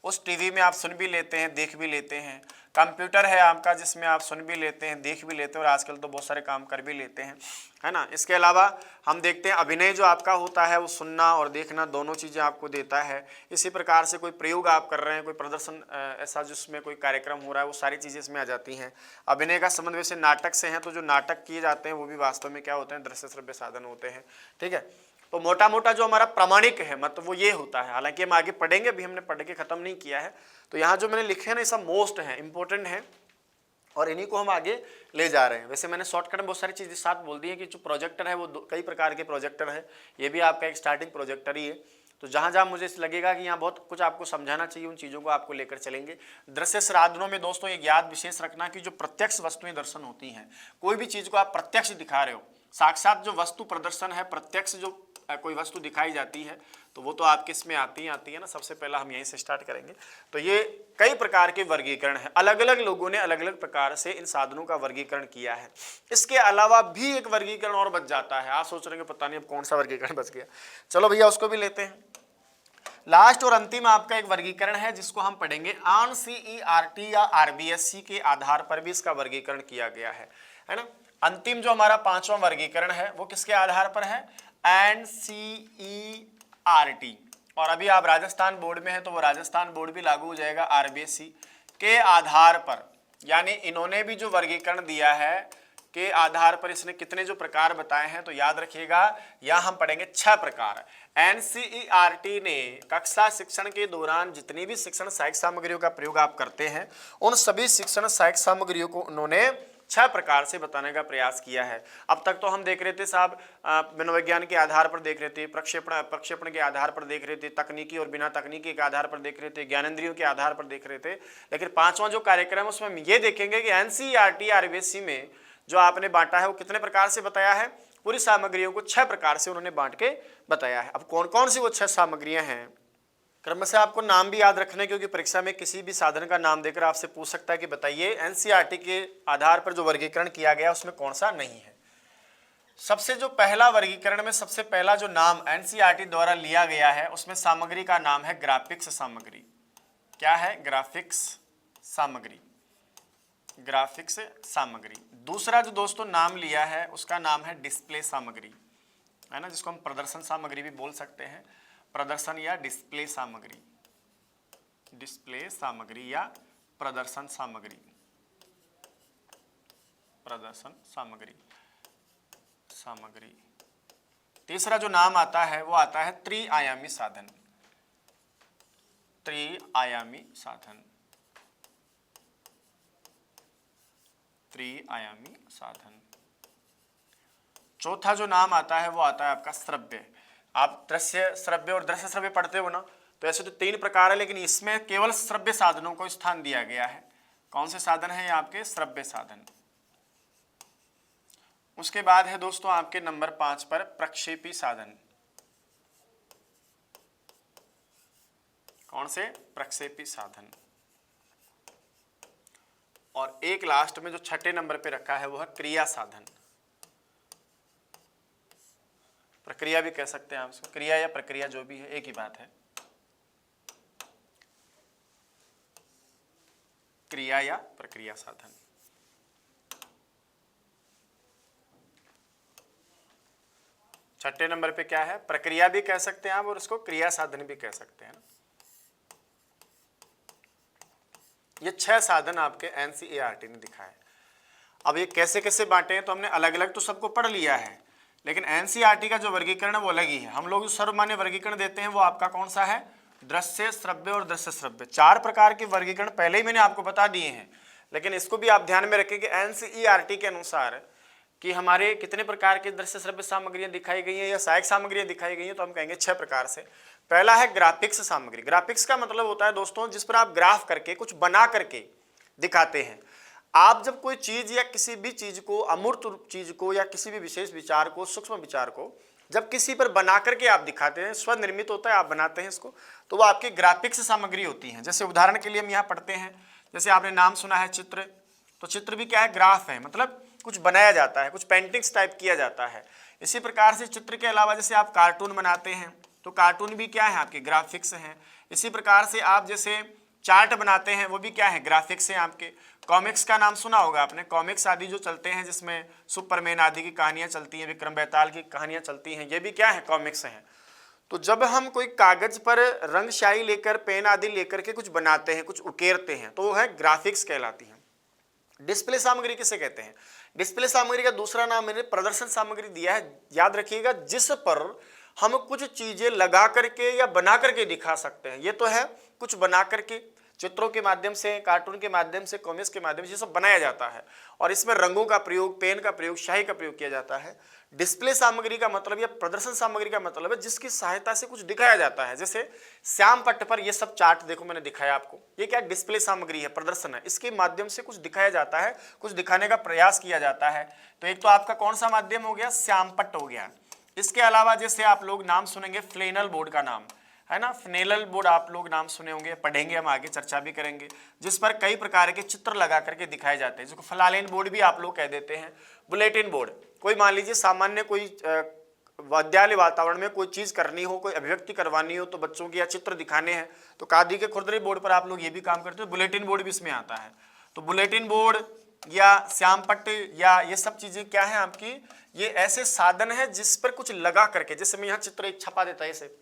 उस टीवी में आप सुन भी लेते हैं, देख भी लेते हैं। कंप्यूटर है आपका, जिसमें आप सुन भी लेते हैं, देख भी लेते हैं, और आजकल तो बहुत सारे काम कर भी लेते हैं, है ना। इसके अलावा हम देखते हैं अभिनय जो आपका होता है वो सुनना और देखना दोनों चीज़ें आपको देता है। इसी प्रकार से कोई प्रयोग आप कर रहे हैं, कोई प्रदर्शन ऐसा जिसमें कोई कार्यक्रम हो रहा है, वो सारी चीज़ें इसमें आ जाती हैं। अभिनय का संबंध वैसे नाटक से है, तो जो नाटक किए जाते हैं वो भी वास्तव में क्या होते हैं? दृश्य श्रव्य साधन होते हैं। ठीक है, तो मोटा मोटा जो हमारा प्रामाणिक है मतलब वो ये होता है। हालांकि हम आगे पढ़ेंगे, अभी हमने पढ़ के खत्म नहीं किया है। तो यहाँ जो मैंने लिखे हैं ना, ये सब मोस्ट है, इंपॉर्टेंट है, और इन्हीं को हम आगे ले जा रहे हैं। वैसे मैंने शॉर्टकट में बहुत सारी चीज़ें साथ बोल दी है कि जो प्रोजेक्टर है वो कई प्रकार के प्रोजेक्टर है, ये भी आपका एक स्टार्टिंग प्रोजेक्टर ही है। तो जहाँ जहाँ मुझे लगेगा कि यहाँ बहुत कुछ आपको समझाना चाहिए, उन चीज़ों को आपको लेकर चलेंगे। दृश्य साधनों में दोस्तों एक याद विशेष रखना कि जो प्रत्यक्ष वस्तुएं दर्शन होती हैं, कोई भी चीज़ को आप प्रत्यक्ष दिखा रहे हो, साक्षात जो वस्तु प्रदर्शन है, प्रत्यक्ष जो कोई वस्तु दिखाई जाती है, तो वो तो आपके इसमें आती है ना। सबसे पहला हम यहीं से स्टार्ट करेंगे। तो ये कई प्रकार के वर्गीकरण है, अलग अलग लोगों ने अलग अलग प्रकार से इन साधनों का वर्गीकरण किया है। इसके अलावा भी एक वर्गीकरण और बच जाता है। आप सोच रहे हैं पता नहीं अब कौन सा वर्गीकरण बच गया, चलो भैया उसको भी लेते हैं। लास्ट और अंतिम आपका एक वर्गीकरण है जिसको हम पढ़ेंगे NCERT या RBSC के आधार पर भी इसका वर्गीकरण किया गया है ना। अंतिम जो हमारा पांचवा वर्गीकरण है वो किसके आधार पर है? NCERT। और अभी आप राजस्थान बोर्ड में है तो वो राजस्थान बोर्ड भी लागू हो जाएगा RBSC के आधार पर। यानी इन्होंने भी जो वर्गीकरण दिया है के आधार पर इसने कितने जो प्रकार बताए हैं, तो याद रखिएगा यह हम पढ़ेंगे 6 प्रकार। एनसीईआरटी ने कक्षा शिक्षण के दौरान जितनी भी शिक्षण सहायक सामग्रियों का प्रयोग आप करते हैं, उन सभी शिक्षण सहायक सामग्रियों को उन्होंने 6 प्रकार से बताने का प्रयास किया है। अब तक तो हम देख रहे थे साहब मनोविज्ञान के आधार पर देख रहे थे, प्रक्षेपण के आधार पर देख रहे थे, तकनीकी और बिना तकनीकी के आधार पर देख रहे थे, ज्ञानेंद्रियों के आधार पर देख रहे थे। लेकिन 5वां जो कार्यक्रम है उसमें हम ये देखेंगे कि एनसीईआरटी आरबीएसई में जो आपने बांटा है वो कितने प्रकार से बताया है। पूरी सामग्रियों को 6 प्रकार से उन्होंने बांट के बताया है। अब कौन कौन सी वो 6 सामग्रियां हैं, क्रमशः आपको नाम भी याद रखने, क्योंकि परीक्षा में किसी भी साधन का नाम देकर आपसे पूछ सकता है कि बताइए एनसीईआरटी के आधार पर जो वर्गीकरण किया गया उसमें कौन सा नहीं है। सबसे जो पहला वर्गीकरण में सबसे पहला जो नाम एनसीईआरटी द्वारा लिया गया है उसमें सामग्री का नाम है ग्राफिक्स सामग्री। क्या है? ग्राफिक्स सामग्री, ग्राफिक्स सामग्री। दूसरा जो दोस्तों नाम लिया है उसका नाम है डिस्प्ले सामग्री, है ना, जिसको हम प्रदर्शन सामग्री भी बोल सकते हैं, प्रदर्शन या डिस्प्ले सामग्री, डिस्प्ले सामग्री या प्रदर्शन सामग्री, प्रदर्शन सामग्री, सामग्री। तीसरा जो नाम आता है वो आता है त्रिआयामी साधन, त्रिआयामी साधन, त्रिआयामी साधन। चौथा जो नाम आता है वो आता है आपका श्रव्य। आप दृश्य श्रव्य और दृश्य श्रव्य पढ़ते हो ना, तो ऐसे तो 3 प्रकार है, लेकिन इसमें केवल श्रव्य साधनों को स्थान दिया गया है। कौन से साधन है? आपके श्रव्य साधन। उसके बाद है दोस्तों आपके नंबर 5 पर प्रक्षेपी साधन। कौन से? प्रक्षेपी साधन। और एक लास्ट में जो 6ठे नंबर पे रखा है वो है क्रिया साधन। प्रक्रिया भी कह सकते हैं आप इसको, क्रिया या प्रक्रिया जो भी है एक ही बात है, क्रिया या प्रक्रिया साधन। छठे नंबर पे क्या है? प्रक्रिया भी कह सकते हैं आप और इसको क्रिया साधन भी कह सकते हैं। ये 6 साधन आपके एनसीईआरटी ने दिखाए। अब ये कैसे कैसे बांटे हैं तो हमने अलग अलग तो सबको पढ़ लिया है, लेकिन एनसीईआरटी का जो वर्गीकरण है वो अलग ही है। हम लोग जो सर्वमान्य वर्गीकरण देते हैं वो आपका कौन सा है? दृश्य श्रव्य और दृश्य श्रव्य। 4 प्रकार के वर्गीकरण पहले ही मैंने आपको बता दिए हैं, लेकिन इसको भी आप ध्यान में रखें कि एनसीईआरटी के अनुसार कि हमारे कितने प्रकार के दृश्य श्रव्य सामग्रियां दिखाई गई हैं या सहायक सामग्रियां दिखाई गई हैं, तो हम कहेंगे 6 प्रकार से। पहला है ग्राफिक्स सामग्री। ग्राफिक्स का मतलब होता है दोस्तों जिस पर आप ग्राफ करके कुछ बना करके दिखाते हैं। आप जब कोई चीज या किसी भी चीज को, अमूर्त चीज को या किसी भी विशेष विचार को, सूक्ष्म विचार को जब किसी पर बना करके आप दिखाते हैं, स्वनिर्मित होता है, आप बनाते हैं इसको, तो वो आपकी ग्राफिक्स सामग्री होती है। जैसे उदाहरण के लिए हम यहाँ पढ़ते हैं, जैसे आपने नाम सुना है चित्र, तो चित्र भी क्या है? ग्राफ है, मतलब कुछ बनाया जाता है, कुछ पेंटिंग्स टाइप किया जाता है। इसी प्रकार से चित्र के अलावा जैसे आप कार्टून बनाते हैं तो कार्टून भी क्या है? आपके ग्राफिक्स हैं। इसी प्रकार से आप जैसे चार्ट बनाते हैं वो भी क्या है? ग्राफिक्स हैं आपके। कॉमिक्स का नाम सुना होगा आपने, कॉमिक्स आदि जो चलते हैं जिसमें सुपरमैन आदि की कहानियां चलती हैं, विक्रम बेताल की कहानियां चलती हैं, ये भी क्या है? कॉमिक्स हैं। तो जब हम कोई कागज पर रंग स्याही लेकर, पेन आदि लेकर के कुछ बनाते हैं, कुछ उकेरते हैं, तो वो है ग्राफिक्स कहलाती है। डिस्प्ले सामग्री किसे कहते हैं? डिस्प्ले सामग्री का दूसरा नाम मैंने प्रदर्शन सामग्री दिया है। याद रखिएगा, जिस पर हम कुछ चीजें लगा करके या बना करके दिखा सकते हैं। ये तो है कुछ बना करके, चित्रों के माध्यम से, कार्टून के माध्यम से, कॉमिक्स के माध्यम से ये सब बनाया जाता है और इसमें रंगों का प्रयोग, पेन का प्रयोग, स्याही का प्रयोग किया जाता है। डिस्प्ले सामग्री का मतलब या प्रदर्शन सामग्री का मतलब है जिसकी सहायता से कुछ दिखाया जाता है। जैसे श्याम पट्ट पर ये सब चार्ट देखो मैंने दिखाया आपको, ये क्या? डिस्प्ले सामग्री है, प्रदर्शन है। इसके माध्यम से कुछ दिखाया जाता है, कुछ दिखाने का प्रयास किया जाता है। तो एक तो आपका कौन सा माध्यम हो गया? श्याम पट्ट हो गया। इसके अलावा जैसे आप लोग नाम सुनेंगे फ्लेनल बोर्ड का नाम, है ना, फ्लेनल बोर्ड आप लोग नाम सुने होंगे, पढ़ेंगे, हम आगे चर्चा भी करेंगे, जिस पर कई प्रकार के चित्र लगा करके दिखाए जाते हैं, जिसको फ्लालेन बोर्ड भी आप लोग कह देते हैं। बुलेटिन बोर्ड, कोई मान लीजिए सामान्य कोई विद्यालय वातावरण में कोई चीज करनी हो, कोई अभिव्यक्ति करवानी हो तो बच्चों की या चित्र दिखाने हैं, तो कादी के खुरदरी बोर्ड पर आप लोग ये भी काम करते हो, बुलेटिन बोर्ड भी इसमें आता है। तो बुलेटिन बोर्ड या श्यामपट्ट या ये सब चीजें क्या है आपकी? ये ऐसे साधन है जिस पर कुछ लगा करके, जैसे मैं यहाँ चित्र एक छपा देता है, ऐसे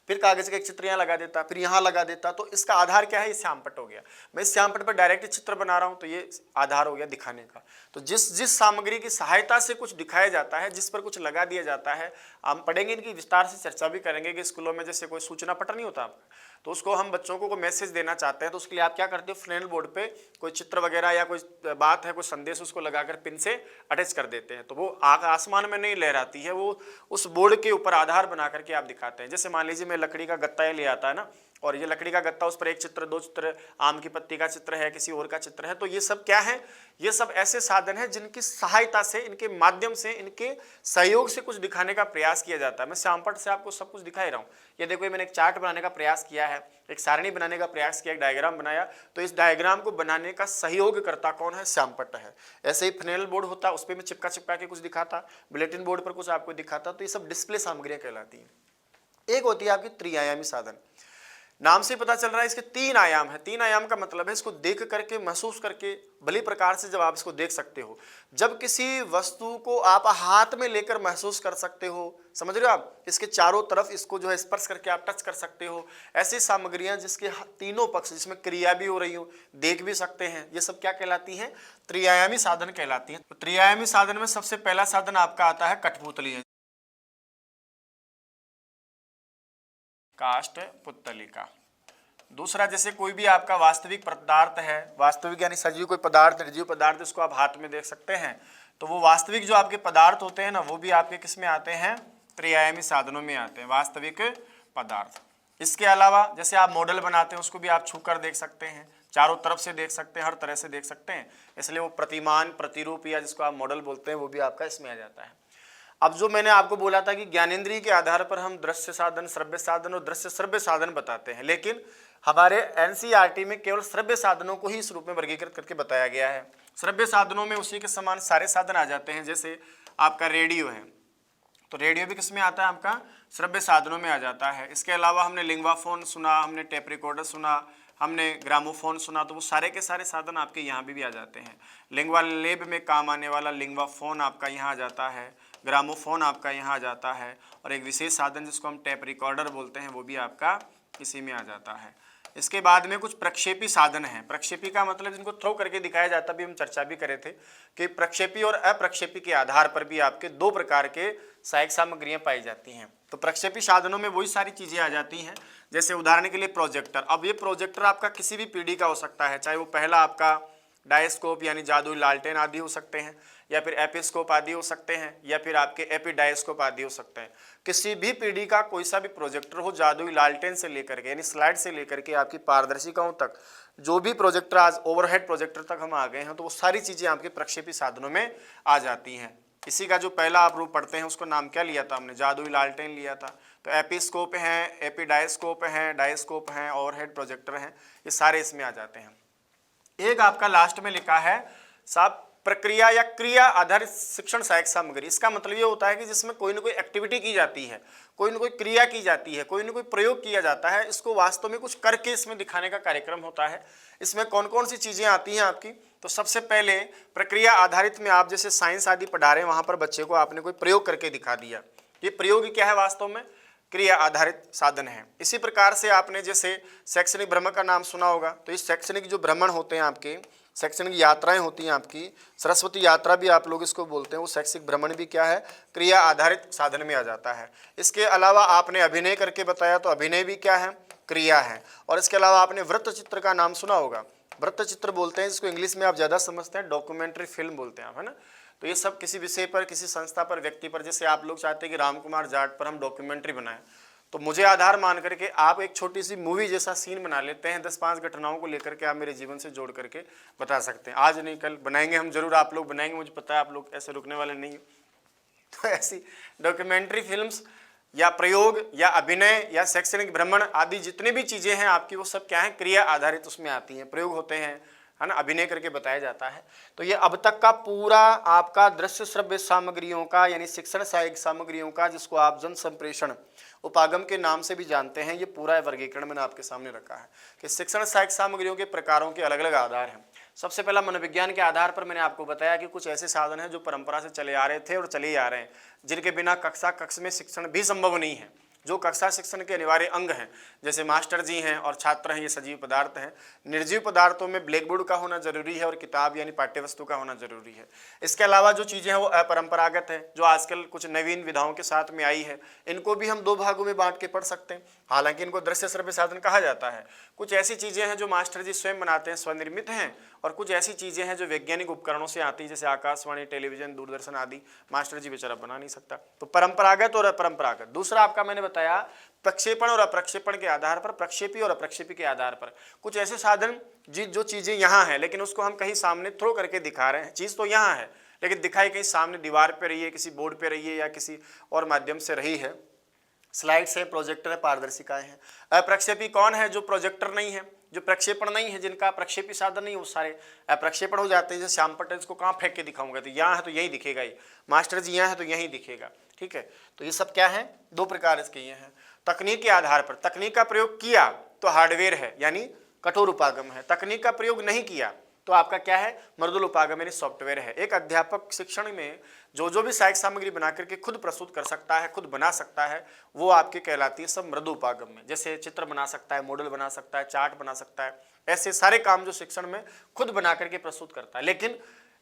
फिर कागज का एक चित्र यहाँ लगा देता, फिर यहाँ लगा देता, तो इसका आधार क्या है, ये श्यामपट्ट हो गया। मैं इस श्यामपट्ट पर डायरेक्ट चित्र बना रहा हूँ तो ये आधार हो गया दिखाने का। तो जिस सामग्री की सहायता से कुछ दिखाया जाता है, जिस पर कुछ लगा दिया जाता है, हम पढ़ेंगे, इनकी विस्तार से चर्चा भी करेंगे कि स्कूलों में जैसे कोई सूचना पट नहीं होता आपका, तो उसको हम बच्चों को कोई मैसेज देना चाहते हैं तो उसके लिए आप क्या करते हो, फ्लैनल बोर्ड पे कोई चित्र वगैरह या कोई बात है, कोई संदेश, उसको लगाकर पिन से अटैच कर देते हैं, तो वो आसमान में नहीं लहराती है, वो उस बोर्ड के ऊपर आधार बना करके आप दिखाते हैं। जैसे मान लीजिए मैं लकड़ी का गत्ता ले आता है ना, और ये लकड़ी का गत्ता, उस पर एक चित्र, दो चित्र, आम की पत्ती का चित्र है, किसी और का चित्र है, तो ये सब क्या है, ये सब ऐसे साधन है जिनकी सहायता से, इनके माध्यम से, इनके सहयोग से कुछ दिखाने का प्रयास किया जाता है। मैं श्यामपट्ट से आपको सब कुछ दिखा ही रहा हूँ। ये देखो, मैंने एक चार्ट बनाने का प्रयास किया है, एक सारणी बनाने का प्रयास किया, एक डायग्राम बनाया, तो इस डायग्राम को बनाने का सहयोग करता कौन है, श्यामपट्ट है। ऐसे ही फ्लैनल बोर्ड होता, उस पर मैं चिपका चिपका के कुछ दिखाता, बुलेटिन बोर्ड पर कुछ आपको दिखाता, तो ये सब डिस्प्ले सामग्रियां कहलाती हैं। एक होती है आपकी त्रिआयामी साधन, नाम से पता चल रहा है इसके 3 आयाम है। 3 आयाम का मतलब है इसको देख करके, महसूस करके, भली प्रकार से जब आप इसको देख सकते हो, जब किसी वस्तु को आप हाथ में लेकर महसूस कर सकते हो, समझ रहे हो आप, इसके चारों तरफ इसको जो है स्पर्श करके आप टच कर सकते हो, ऐसी सामग्रियां जिसके तीनों पक्ष, जिसमें क्रिया भी हो रही हो, देख भी सकते हैं, ये सब क्या कहलाती हैं, त्रिआयामी साधन कहलाती हैं। तो त्रिआयामी साधन में सबसे पहला साधन आपका आता है कठपुतली, काष्ठपुतलिका। दूसरा, जैसे कोई भी आपका वास्तविक पदार्थ है, वास्तविक यानी सजीव कोई पदार्थ, निर्जीव पदार्थ, इसको आप हाथ में देख सकते हैं, तो वो वास्तविक जो आपके पदार्थ होते हैं ना, वो भी आपके किस में आते हैं, त्रिआयामी साधनों में आते हैं, वास्तविक पदार्थ। इसके अलावा जैसे आप मॉडल बनाते हैं, उसको भी आप छूकर देख सकते हैं, चारों तरफ से देख सकते हैं, हर तरह से देख सकते हैं, इसलिए वो प्रतिमान, प्रतिरूप या जिसको आप मॉडल बोलते हैं, वो भी आपका इसमें आ जाता है। अब जो मैंने आपको बोला था कि ज्ञानेंद्रिय के आधार पर हम दृश्य साधन, श्रव्य साधन और दृश्य श्रव्य साधन बताते हैं, लेकिन हमारे एनसीईआरटी में केवल श्रव्य साधनों को ही इस रूप में वर्गीकृत करके बताया गया है। श्रव्य साधनों में उसी के समान सारे साधन आ जाते हैं, जैसे आपका रेडियो है, तो रेडियो भी किस में आता है, आपका श्रव्य साधनों में आ जाता है। इसके अलावा हमने लिंग्वाफोन सुना, हमने टेप रिकॉर्डर सुना, हमने ग्रामोफोन सुना, तो वो सारे के सारे साधन आपके यहाँ भी आ जाते हैं। लिंग्वा लेब में काम आने वाला लिंग्वाफोन आपका यहाँ आ जाता है, ग्रामोफोन आपका यहाँ आ जाता है, और एक विशेष साधन जिसको हम टेप रिकॉर्डर बोलते हैं, वो भी आपका इसी में आ जाता है। इसके बाद में कुछ प्रक्षेपी साधन हैं। प्रक्षेपी का मतलब जिनको थ्रो करके दिखाया जाता, भी हम चर्चा भी करे थे कि प्रक्षेपी और अप्रक्षेपी के आधार पर भी आपके 2 प्रकार के सहायक सामग्रियां पाई जाती हैं। तो प्रक्षेपी साधनों में वही सारी चीजें आ जाती हैं, जैसे उदाहरण के लिए प्रोजेक्टर। अब ये प्रोजेक्टर आपका किसी भी पीढ़ी का हो सकता है, चाहे वो पहला आपका डायस्कोप यानी जादुई लालटेन आदि हो सकते हैं, या फिर एपिस्कोप आदि हो सकते हैं, या फिर आपके एपिडायस्कोप आदि हो सकते हैं। किसी भी पीढ़ी का कोई सा भी प्रोजेक्टर हो, जादुई लालटेन से लेकर के यानी स्लाइड से लेकर के आपकी पारदर्शिकाओं तक, जो भी प्रोजेक्टर आज ओवरहेड प्रोजेक्टर तक हम आ गए हैं, तो वो सारी चीजें आपके प्रक्षेपी साधनों में आ जाती हैं। इसी का जो पहला आप रूप पढ़ते हैं उसको नाम क्या लिया था हमने, जादुई लालटेन लिया था। तो एपिस्कोप हैं, एपिडायस्कोप हैं, डायस्कोप हैं, ओवरहेड प्रोजेक्टर हैं, ये सारे इसमें आ जाते हैं। एक आपका लास्ट में लिखा है साहब प्रक्रिया या क्रिया आधारित शिक्षण सहायक सामग्री। इसका मतलब ये होता है कि जिसमें कोई ना कोई एक्टिविटी की जाती है, कोई ना कोई क्रिया की जाती है, कोई ना कोई प्रयोग किया जाता है, इसको वास्तव में कुछ करके इसमें दिखाने का कार्यक्रम होता है। इसमें कौन कौन सी चीजें आती हैं आपकी, तो सबसे पहले प्रक्रिया आधारित में आप जैसे साइंस आदि पढ़ा रहे हैं, वहां पर बच्चे को आपने कोई प्रयोग करके दिखा दिया। ये प्रयोग क्या है, वास्तव में क्रिया आधारित साधन है। इसी प्रकार से आपने जैसे शैक्षणिक भ्रमण का नाम सुना होगा, तो इस शैक्षणिक जो भ्रमण होते हैं आपके, शैक्षणिक यात्राएं होती हैं आपकी, सरस्वती यात्रा भी आप लोग इसको बोलते हैं, वो शैक्षिक भ्रमण भी क्या है, क्रिया आधारित साधन में आ जाता है। इसके अलावा आपने अभिनय करके बताया, तो अभिनय भी क्या है, क्रिया है। और इसके अलावा आपने वृत्त चित्र का नाम सुना होगा, वृत्त चित्र बोलते हैं जिसको इंग्लिश में आप ज़्यादा समझते हैं डॉक्यूमेंट्री फिल्म बोलते हैं आप, है ना। तो ये सब किसी विषय पर, किसी संस्था पर, व्यक्ति पर, जैसे आप लोग चाहते हैं कि राम कुमार जाट पर हम डॉक्यूमेंट्री बनाएं, तो मुझे आधार मान करके आप एक छोटी सी मूवी जैसा सीन बना लेते हैं, 10-5 घटनाओं को लेकर के आप मेरे जीवन से जोड़ करके बता सकते हैं। आज नहीं कल बनाएंगे हम, जरूर आप लोग बनाएंगे, मुझे पता है आप लोग ऐसे रुकने वाले नहीं हो। तो ऐसी डॉक्यूमेंट्री फिल्म्स या प्रयोग या अभिनय या शैक्षणिक भ्रमण आदि जितनी भी चीज़ें हैं आपकी, वो सब क्या है, क्रिया आधारित उसमें आती हैं, प्रयोग होते हैं, है ना, अभिनय करके बताया जाता है। तो ये अब तक का पूरा आपका दृश्य श्रव्य सामग्रियों का यानी शिक्षण सहायक सामग्रियों का, जिसको आप जन संप्रेषण उपागम के नाम से भी जानते हैं, ये पूरा वर्गीकरण मैंने आपके सामने रखा है कि शिक्षण सहायक सामग्रियों के प्रकारों के अलग अलग आधार हैं। सबसे पहला मनोविज्ञान के आधार पर मैंने आपको बताया कि कुछ ऐसे साधन हैं जो परंपरा से चले आ रहे थे और चले ही आ रहे हैं, जिनके बिना कक्षा कक्ष में शिक्षण भी संभव नहीं है, जो कक्षा शिक्षण के अनिवार्य अंग हैं, जैसे मास्टर जी हैं और छात्र हैं, ये सजीव पदार्थ हैं। निर्जीव पदार्थों में ब्लैक बोर्ड का होना जरूरी है और किताब यानी पाठ्य वस्तु का होना जरूरी है। इसके अलावा जो चीज़ें हैं वो अपरंपरागत है, जो आजकल कुछ नवीन विधाओं के साथ में आई है, इनको भी हम 2 भागों में बांट के पढ़ सकते हैं। हालांकि इनको दृश्य श्रव्य साधन कहा जाता है। कुछ ऐसी चीज़ें हैं जो मास्टर जी स्वयं बनाते हैं, स्वनिर्मित हैं, और कुछ ऐसी चीज़ें हैं जो वैज्ञानिक उपकरणों से आती है, जैसे आकाशवाणी, टेलीविजन, दूरदर्शन आदि मास्टर जी बेचारा बना नहीं सकता। तो परंपरागत और अपरंपरागत। दूसरा आपका मैंने बताया प्रक्षेपण और अप्रक्षेपण के आधार पर, प्रक्षेपी और अप्रक्षेपी के आधार पर कुछ ऐसे साधन जो चीज़ें यहाँ हैं लेकिन उसको हम कहीं सामने थ्रो करके दिखा रहे हैं। चीज़ तो यहाँ है लेकिन दिखाई कहीं सामने दीवार पे रही है, किसी बोर्ड पे रही है या किसी और माध्यम से रही है। स्लाइड्स है, प्रोजेक्टर है, पारदर्शिकाएं हैं। अप्रक्षेपी कौन है? जो प्रोजेक्टर नहीं है, जो प्रक्षेपण नहीं है, जिनका प्रक्षेपी साधन नहीं, वो सारे अप्रक्षेपण हो जाते हैं। जैसे श्याम पटेल को कहाँ फेंक के दिखाऊंगा, तो यहाँ है तो यही दिखेगा, ही मास्टर जी यहाँ है तो यही दिखेगा। ठीक है, तो ये सब क्या है? 2 प्रकार इसके ये हैं। तकनीक के आधार पर, तकनीक का प्रयोग किया तो हार्डवेयर है यानी कठोर उपागम है, तकनीक का प्रयोग नहीं किया तो आपका क्या है? मृदुल उपागम यानी सॉफ्टवेयर है। एक अध्यापक शिक्षण में जो भी सहायक सामग्री बना करके खुद प्रस्तुत कर सकता है, खुद बना सकता है, वो आपकी कहलाती है सब मृदु उपागम में। जैसे चित्र बना सकता है, मॉडल बना सकता है, चार्ट बना सकता है, ऐसे सारे काम जो शिक्षण में खुद बना करके प्रस्तुत करता है। लेकिन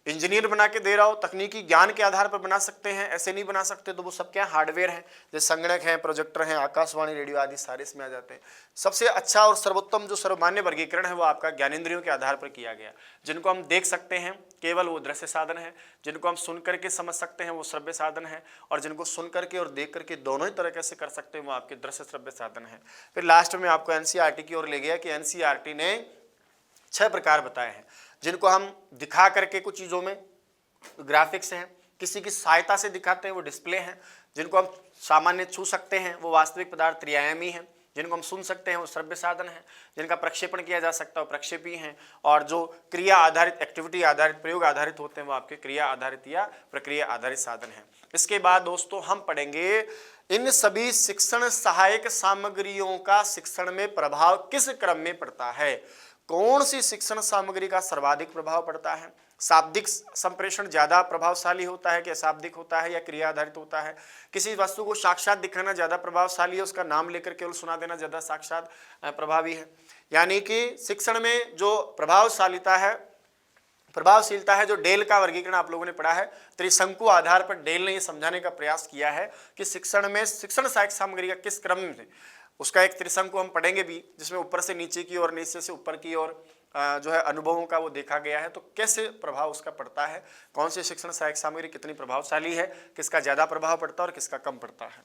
इंजीनियर बना के दे रहा हो, तकनीकी ज्ञान के आधार पर बना सकते हैं, ऐसे नहीं बना सकते, तो वो सब क्या हार्डवेयर है। जैसे संगणक है, प्रोजेक्टर हैं, आकाशवाणी, रेडियो आदि सारे इसमें आ जाते हैं। सबसे अच्छा और सर्वोत्तम जो सर्वमान्य वर्गीकरण है वो आपका ज्ञानेंद्रियों के आधार पर किया गया। जिनको हम देख सकते हैं केवल वो दृश्य साधन है, जिनको हम सुन करके समझ सकते हैं वो श्रव्य साधन है, और जिनको सुन करके और देख करके दोनों ही तरीके से कर सकते हैं वो आपके दृश्य श्रव्य साधन है। फिर लास्ट में आपको एनसीईआरटी की ओर ले गया कि एनसीईआरटी ने 6 प्रकार बताए हैं, जिनको हम दिखा करके कुछ चीज़ों में ग्राफिक्स हैं, किसी की सहायता से दिखाते हैं वो डिस्प्ले हैं, जिनको हम सामान्य छू सकते हैं वो वास्तविक पदार्थ त्रिआयामी हैं, जिनको हम सुन सकते हैं वो श्रव्य साधन है, जिनका प्रक्षेपण किया जा सकता है वो प्रक्षेपी हैं, और जो क्रिया आधारित, एक्टिविटी आधारित, प्रयोग आधारित होते हैं वो आपके क्रिया आधारित या प्रक्रिया आधारित साधन हैं। इसके बाद दोस्तों हम पढ़ेंगे इन सभी शिक्षण सहायक सामग्रियों का शिक्षण में प्रभाव किस क्रम में पड़ता है। कौन सी शिक्षण सामग्री का सर्वाधिक प्रभाव पड़ता है? शाब्दिक संप्रेषण ज्यादा प्रभावशाली होता है कि अशाब्दिक होता है या क्रिया आधारित होता है? किसी वस्तु को साक्षात दिखाना ज्यादा प्रभावशाली है, उसका नाम लेकर केवल सुना देना ज्यादा साक्षात प्रभावी है? यानी कि शिक्षण में जो प्रभावशीलता है, जो डेल का वर्गीकरण आप लोगों ने पढ़ा है, त्रिशंकु आधार पर डेल ने यह समझाने का प्रयास किया है कि शिक्षण में शिक्षण सहायक सामग्री का किस क्रम में, उसका एक त्रिशंकु हम पढ़ेंगे भी, जिसमें ऊपर से नीचे की ओर, नीचे से ऊपर की ओर जो है अनुभवों का वो देखा गया है। तो कैसे प्रभाव उसका पड़ता है, कौन सी शिक्षण सहायक सामग्री कितनी प्रभावशाली है, किसका ज़्यादा प्रभाव पड़ता है और किसका कम पड़ता है।